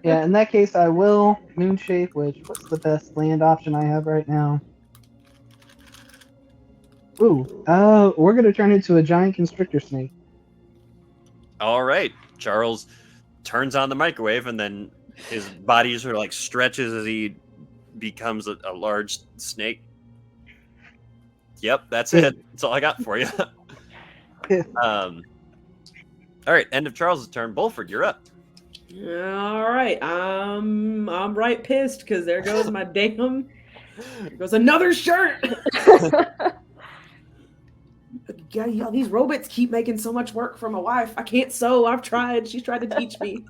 Yeah, in that case, I will Moonshape, what's the best land option I have right now? Ooh, we're gonna turn into a giant constrictor snake. All right. Charles turns on the microwave, and then his body sort of like stretches as he becomes a large snake. Yep, that's it. That's all I got for you. All right, end of Charles's turn. Bulford, you're up. All right, I'm right pissed because there goes my damn. There goes another shirt. Yeah, these robots keep making so much work for my wife. I can't sew. I've tried. She's tried to teach me.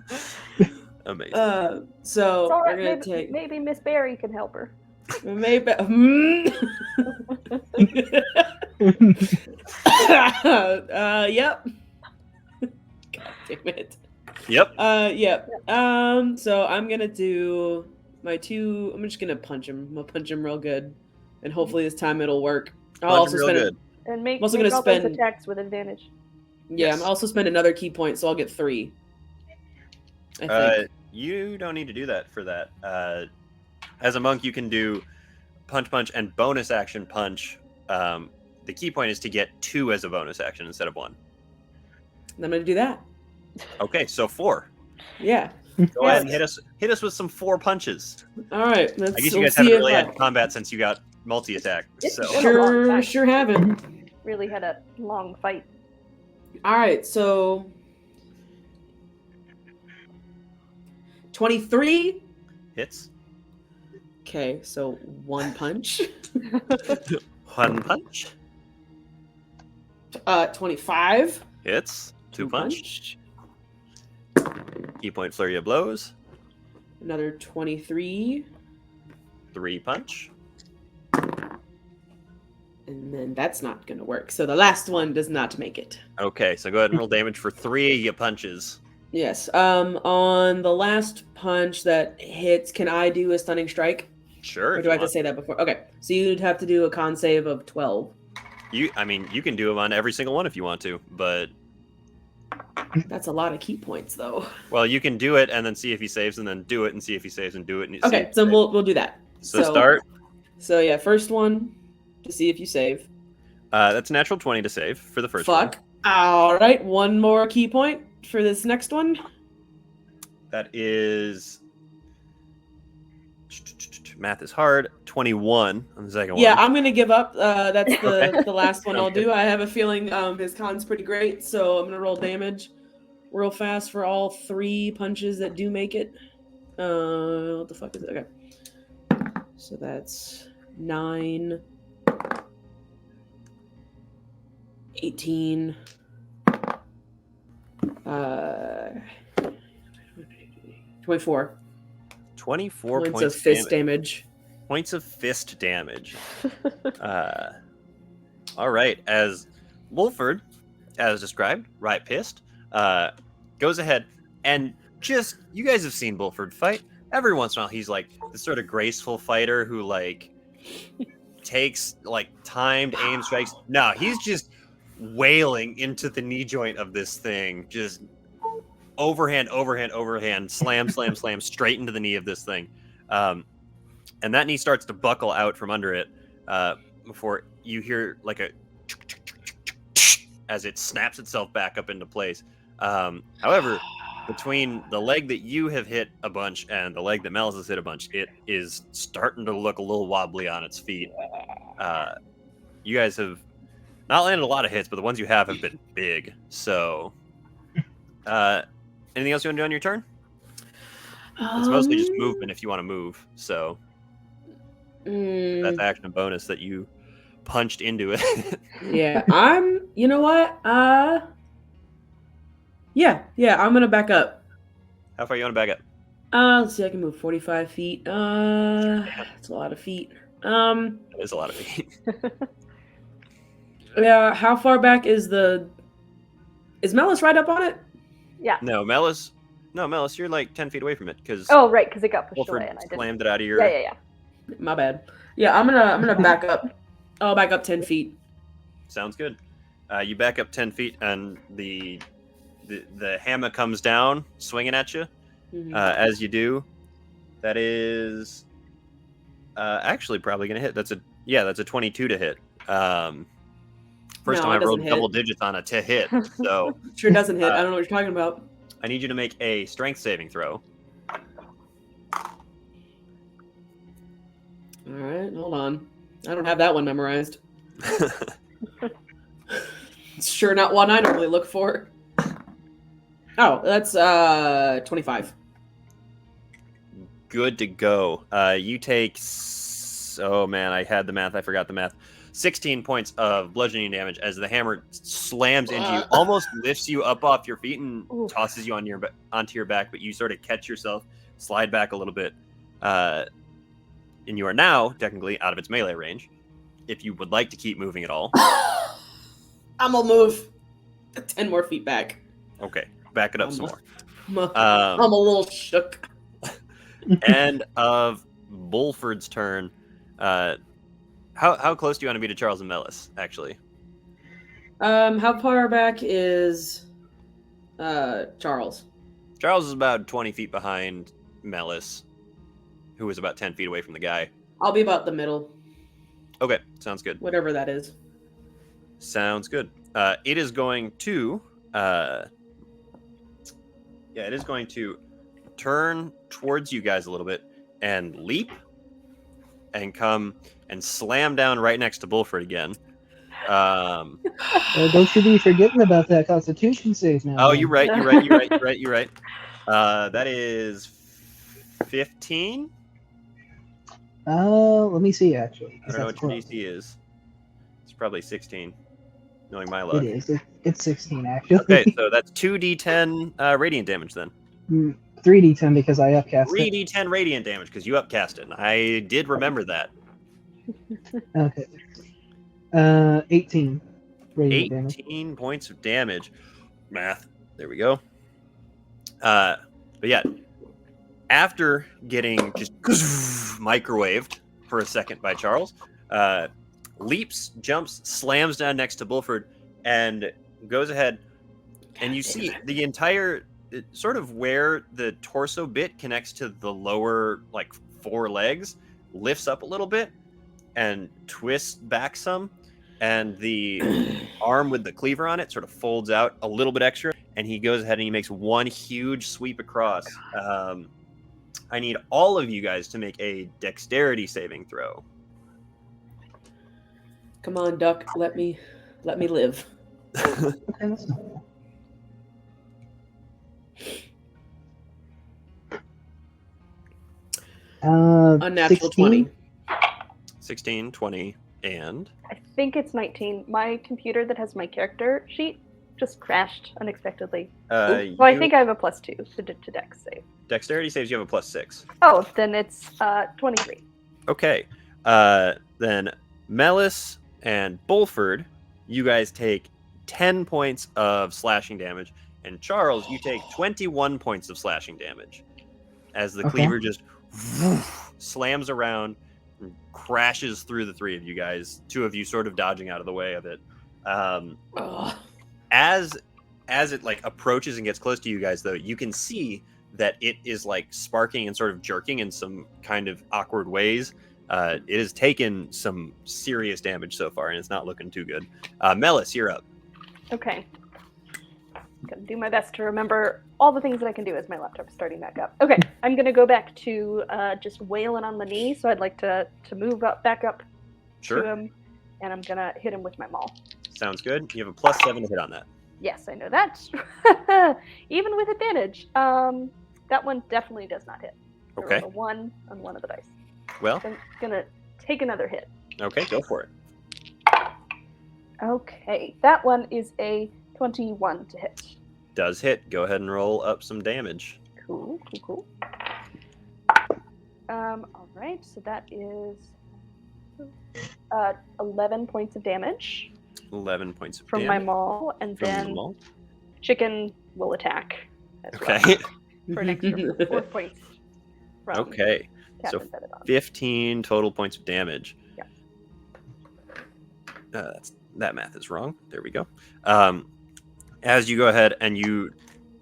Amazing. So Right, we're gonna take. Maybe Miss Barry can help her. Maybe. Yep. God damn it. Yep. Yep. So I'm gonna do my two. I'm just gonna punch him. I'm gonna punch him real good, and hopefully this time it'll work. I'll also spend. And make, I'm also make gonna all spend those attacks with advantage. Yeah, Yes. I'm also spend another key point, so I'll get 3. I think. You don't need to do that for that. As a monk, you can do punch, and bonus action punch. The key point is to get 2 as a bonus action instead of 1. I'm gonna do that. Okay, so 4. Yeah. Go ahead and hit us with some 4 punches. All right. I guess you guys haven't really had combat since you got multi-attack. It's So been a long time. Sure haven't. Really had a long fight. All right, so 23. hits. Okay, so 1 punch. 1 punch. 25. Hits. 2 punch. Key point flurry of blows. Another 23. 3 punch. And then that's not gonna work. So the last one does not make it. Okay, so go ahead and roll damage for 3 of your punches. Yes. On the last punch that hits, can I do a stunning strike? Sure. Or do I have to say that before? Okay. So you'd have to do a con save of 12. You can do them on every single one if you want to, but That's a lot of key points, though. well, you can do it and then see if he saves, and then do it and see if he saves, and do it. And Okay, so we'll do that. So start. So yeah, first one to see if you save. That's a natural 20 to save for the first one. Fuck. All right, one more key point for this next one. That is math is hard. 21 on the second Yeah, one. I'm gonna give up. That's the Okay. the last one I'll Okay. do. I have a feeling his con's pretty great, so I'm gonna roll damage real fast for all 3 punches that do make it. What the fuck is it? Okay. So that's 9, 18, 24 24 points points of fist damage. damage. Points of fist damage. All right, as Wolford, as described, right pissed, goes ahead and just, you guys have seen Wolford fight. Every once in a while, he's like this sort of graceful fighter who like takes like timed aim strikes. No, he's just wailing into the knee joint of this thing, just overhand, slam, straight into the knee of this thing. And that knee starts to buckle out from under it before you hear like a as it snaps itself back up into place. However, between the leg that you have hit a bunch and the leg that Mel's has hit a bunch, it is starting to look a little wobbly on its feet. You guys have not landed a lot of hits, but the ones you have been big. So, anything else you want to do on your turn? It's mostly just movement if you want to move. So that's action bonus that you punched into it. Yeah, you know what? Yeah, I'm gonna back up. How far you want to back up? Let's see, I can move 45 feet. That's a lot of feet. That is a lot of feet. Yeah, how far back is Melis right up on it? Yeah. No, Melis, you're like 10 feet away from it because Oh, right, because it got pushed Wolford away and I didn't. slammed it out of your. Yeah. My bad. Yeah, I'm gonna back up. I'll back up 10 feet. Sounds good. You back up 10 feet, and the hammer comes down, swinging at you. Mhm. As you do, that is actually probably going to hit. That's a 22 to hit. First No, time it I've rolled doesn't double hit. digits on a to hit. So Sure doesn't hit. I don't know what you're talking about. I need you to make a strength saving throw. All right, hold on. I don't have that one memorized. It's sure not one I normally look for. Oh, that's 25. Good to go. You take. Oh man, I had the math. I forgot the math. 16 points of bludgeoning damage as the hammer slams into you, almost lifts you up off your feet and tosses you onto your back, but you sort of catch yourself, slide back a little bit, and you are now technically out of its melee range. If you would like to keep moving at all, I'm gonna move 10 more feet back. okay, back it up some more. I'm a little shook. End of Bulford's turn. How close do you want to be to Charles and Melis, actually? How far back is Charles? Charles is about 20 feet behind Melis, who is about 10 feet away from the guy. I'll be about the middle, Okay, sounds good. whatever that is. Sounds good. It is going to it is going to turn towards you guys a little bit and leap and come and slam down right next to Bulford again. Don't you be forgetting about that Constitution save now. Oh, man. you're right. That is 15. Let me see actually. I don't know what your DC is. It's probably 16, knowing my luck. It is. It's 16 actually. Okay, so that's 2d10 radiant damage then. 3d10 because I upcast it. 3d10 radiant damage because you upcast it. And I did remember that. Okay. 18 radiant damage. 18 points of damage. Math. There we go. But yeah, after getting just microwaved for a second by Charles, leaps, jumps, slams down next to Bulford, and goes ahead. And you see the entire, sort of where the torso bit connects to the lower, like, 4 legs, lifts up a little bit and twists back some. And the arm with the cleaver on it sort of folds out a little bit extra. And he goes ahead and he makes one huge sweep across. I need all of you guys to make a dexterity saving throw. Come on, Duck. Let me live. Okay, that's not bad. Unnatural 16? 20. 16, 20, and... I think it's 19. My computer that has my character sheet just crashed unexpectedly. So I think I have a +2 to dex save. Dexterity saves you have a +6. Oh, then it's 23. Okay. Then Melis and Bulford, you guys take 10 points of slashing damage. And Charles, you take 21 points of slashing damage. As the cleaver just slams around and crashes through the 3 of you guys. 2 of you sort of dodging out of the way of it. As it like approaches and gets close to you guys, though, you can see that it is like sparking and sort of jerking in some kind of awkward ways. It has taken some serious damage so far, and it's not looking too good. Melis, you're up. Okay. Gonna do my best to remember all the things that I can do as my laptop's starting back up. Okay, I'm gonna go back to just wailing on the knee. So I'd like to move back up to him, and I'm gonna hit him with my maul. Sounds good. You have a +7 to hit on that. Yes, I know that. Even with advantage, that one definitely does not hit. Okay. I rolled a 1 on one of the dice. Well, I'm gonna take another hit. okay, go for it. Okay, that one is a 21 to hit. Does hit. Go ahead and roll up some damage. Cool. All right, so that is 11 points of damage 11 points of from damage. my maul, and From the then maul. Chicken will attack as Okay. well for an extra 4 points. From Okay. So Captain Benedon. 15 total points of damage. Yeah. That math is wrong. There we go. As you go ahead and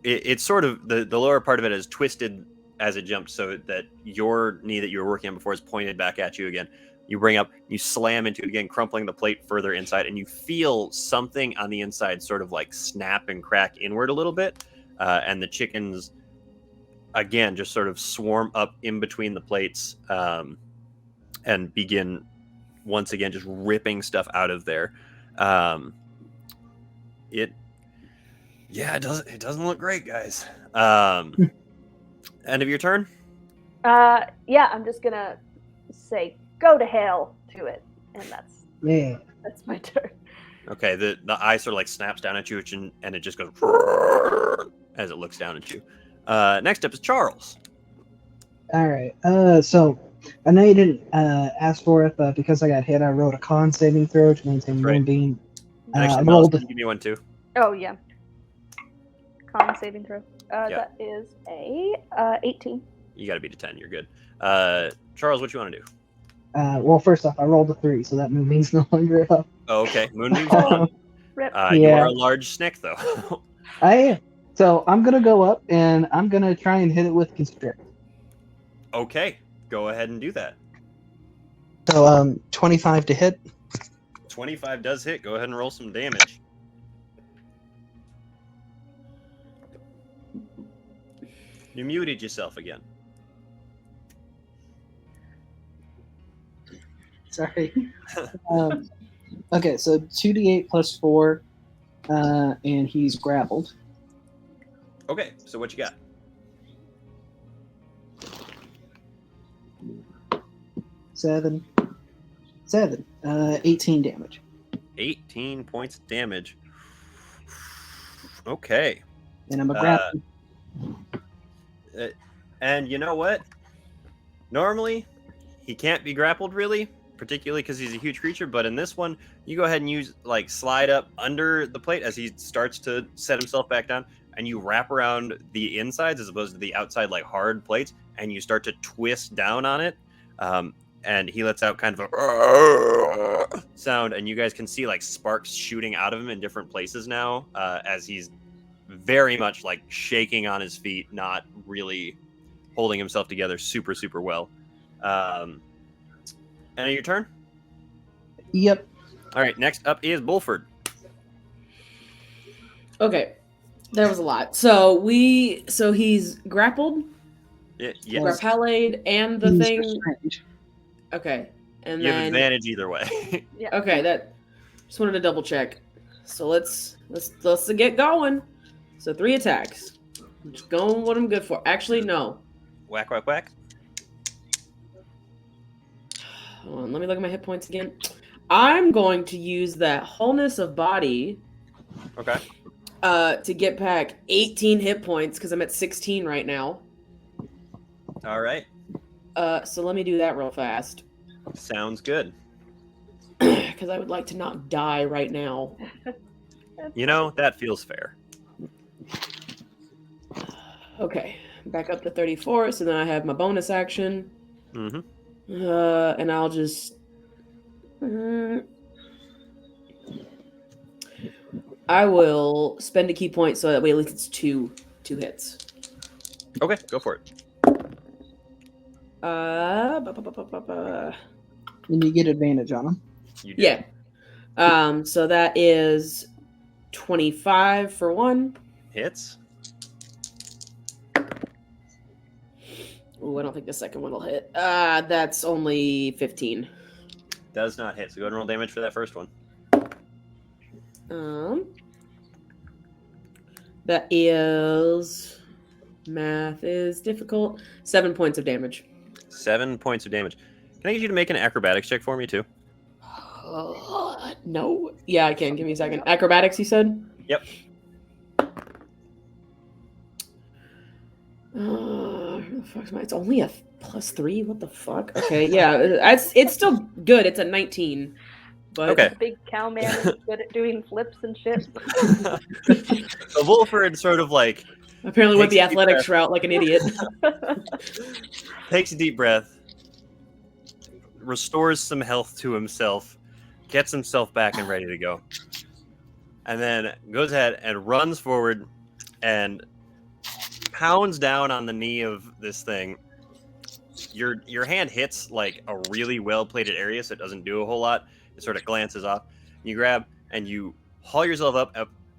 it's sort of the lower part of it is twisted as it jumped, so that your knee that you were working on before is pointed back at you again. You bring up, you slam into it again, crumpling the plate further inside, and you feel something on the inside sort of like snap and crack inward a little bit, and the chickens again just sort of swarm up in between the plates and begin once again just ripping stuff out of there. It doesn't look great, guys. End of your turn. Yeah, I'm just gonna say go to hell to it, and that's my turn. Okay, the eye sort of like snaps down at you, and it just goes as it looks down at you. Next up is Charles. All right. So I know you didn't ask for it, but because I got hit, I rolled a con saving throw to maintain Right. well-being. Actually, I Mel, rolled can you give me one too. Oh yeah. Con saving throw. That is a 18. You got to beat a 10. You're good. Charles, what you want to do? Well, first off, I rolled a 3, so that moonbeam's no longer up. Oh, okay. Moonbeam's on. Rip. You Yeah. are a large snake, though. I am. So I'm gonna go up and I'm gonna try and hit it with constrict. Okay, go ahead and do that. So 25 to hit. 25 does hit. Go ahead and roll some damage. You muted yourself again. Sorry. Okay, so 2d8 plus 4, and he's grappled. Okay, so what you got? 7. 18 damage. 18 points of damage. Okay. And I'm a grapple. And you know what? Normally, he can't be grappled really, particularly because he's a huge creature. But in this one, you go ahead and use slide up under the plate as he starts to set himself back down, and you wrap around the insides as opposed to the outside hard plates, and you start to twist down on it. And he lets out kind of a sound, and you guys can see sparks shooting out of him in different places now, as he's very much shaking on his feet, not really holding himself together super, super well. And your turn? Yep. All right, next up is Bulford. Okay, there was a lot. So he's grappled, Yes. grappelled, and the He's thing. restrained. Okay, and You have then advantage either way. okay, that just wanted to double check. So let's get going. So 3 attacks. I'm just going what I'm good for. Actually, no. Whack, whack, whack. Hold on, let me look at my hit points again. I'm going to use that wholeness of body Okay. to get back 18 hit points because I'm at 16 right now. All right. So let me do that real fast Sounds good. because I would like to not die right now. You know, that feels fair. Okay, back up to 34. So then I have my bonus action. Mm-hmm. And I'll just. I will spend a key point so that way at least it's two hits. Okay, go for it. Ba-ba-ba-ba-ba. And you get advantage on him. You do. Yeah. So that is 25 for one. Hits. Oh, I don't think the second one will hit. That's only 15. Does not hit. So go ahead and roll damage for that first one. That is math is difficult. 7 points of damage. 7 points of damage. Can I get you to make an acrobatics check for me too? No. Yeah, I can. Give me a second. Acrobatics, you said? Yep. It's only a +3. What the fuck? Okay, yeah, it's still good. It's a 19. But Okay. Big cow man is good at doing flips and shit. So Wolford sort of apparently went Takes the a deep athletics breath. route like an idiot. takes a deep breath, restores some health to himself, gets himself back and ready to go, and then goes ahead and runs forward and pounds down on the knee of this thing. Your hand hits a really well plated area, so it doesn't do a whole lot. It sort of glances off. You grab and you haul yourself up,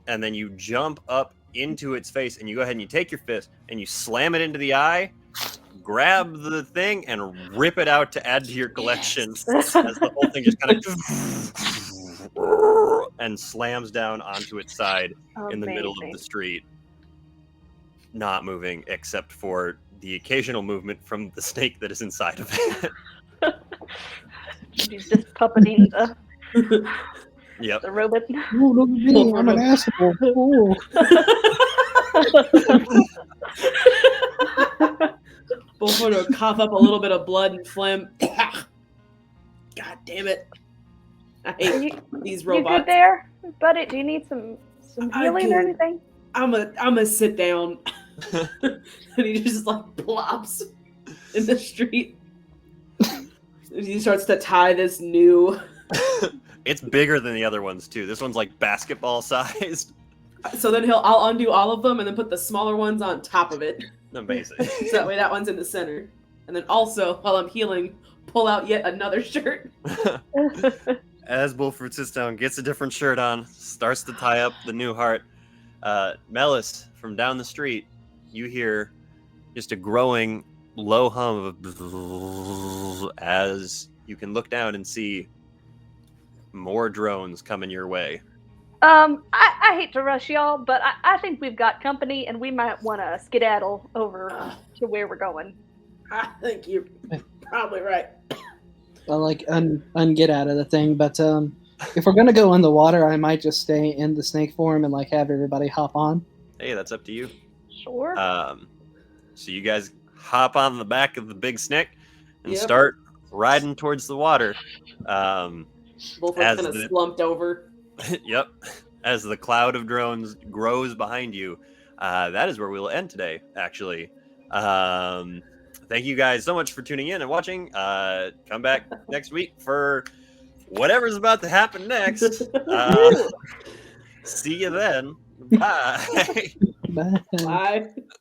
and then you jump up into its face, and you go ahead and you take your fist and you slam it into the eye, grab the thing and rip it out to add to your collection as the whole thing just kind of and slams down onto its side in the middle of the Amazing. street, not moving except for the occasional movement from the snake that is inside of it. He's just puppeting Yep. the robot. Oh, look at me, I'm an asshole. Oh. Bullford will cough up a little bit of blood and phlegm. God damn it. I hate these You robots. good there, buddy? Do you need some I'm healing or good. anything? I'm a sit down. And he just plops in the street. He starts to tie this new. It's bigger than the other ones too. This one's basketball sized. So then I'll undo all of them and then put the smaller ones on top of it. Amazing. So that way that one's in the center. And then also, while I'm healing, pull out yet another shirt. As Bulford sits down, gets a different shirt on, starts to tie up the new heart. Melis, from down the street, you hear just a growing low hum of as you can look down and see more drones coming your way. I hate to rush y'all, but I think we've got company, and we might want to skedaddle over to where we're going. I think you're probably right. I'll like get out of the thing, but if we're gonna go in the water, I might just stay in the snake form and like have everybody hop on. Hey, that's up to you. Sure. So you guys hop on the back of the big snake and Yep. start riding towards the water. Both As kind of the- slumped over. Yep. As the cloud of drones grows behind you, that is where we'll end today, actually. Thank you guys so much for tuning in and watching. Come back next week for whatever's about to happen next. See you then. Bye. Bye. Bye.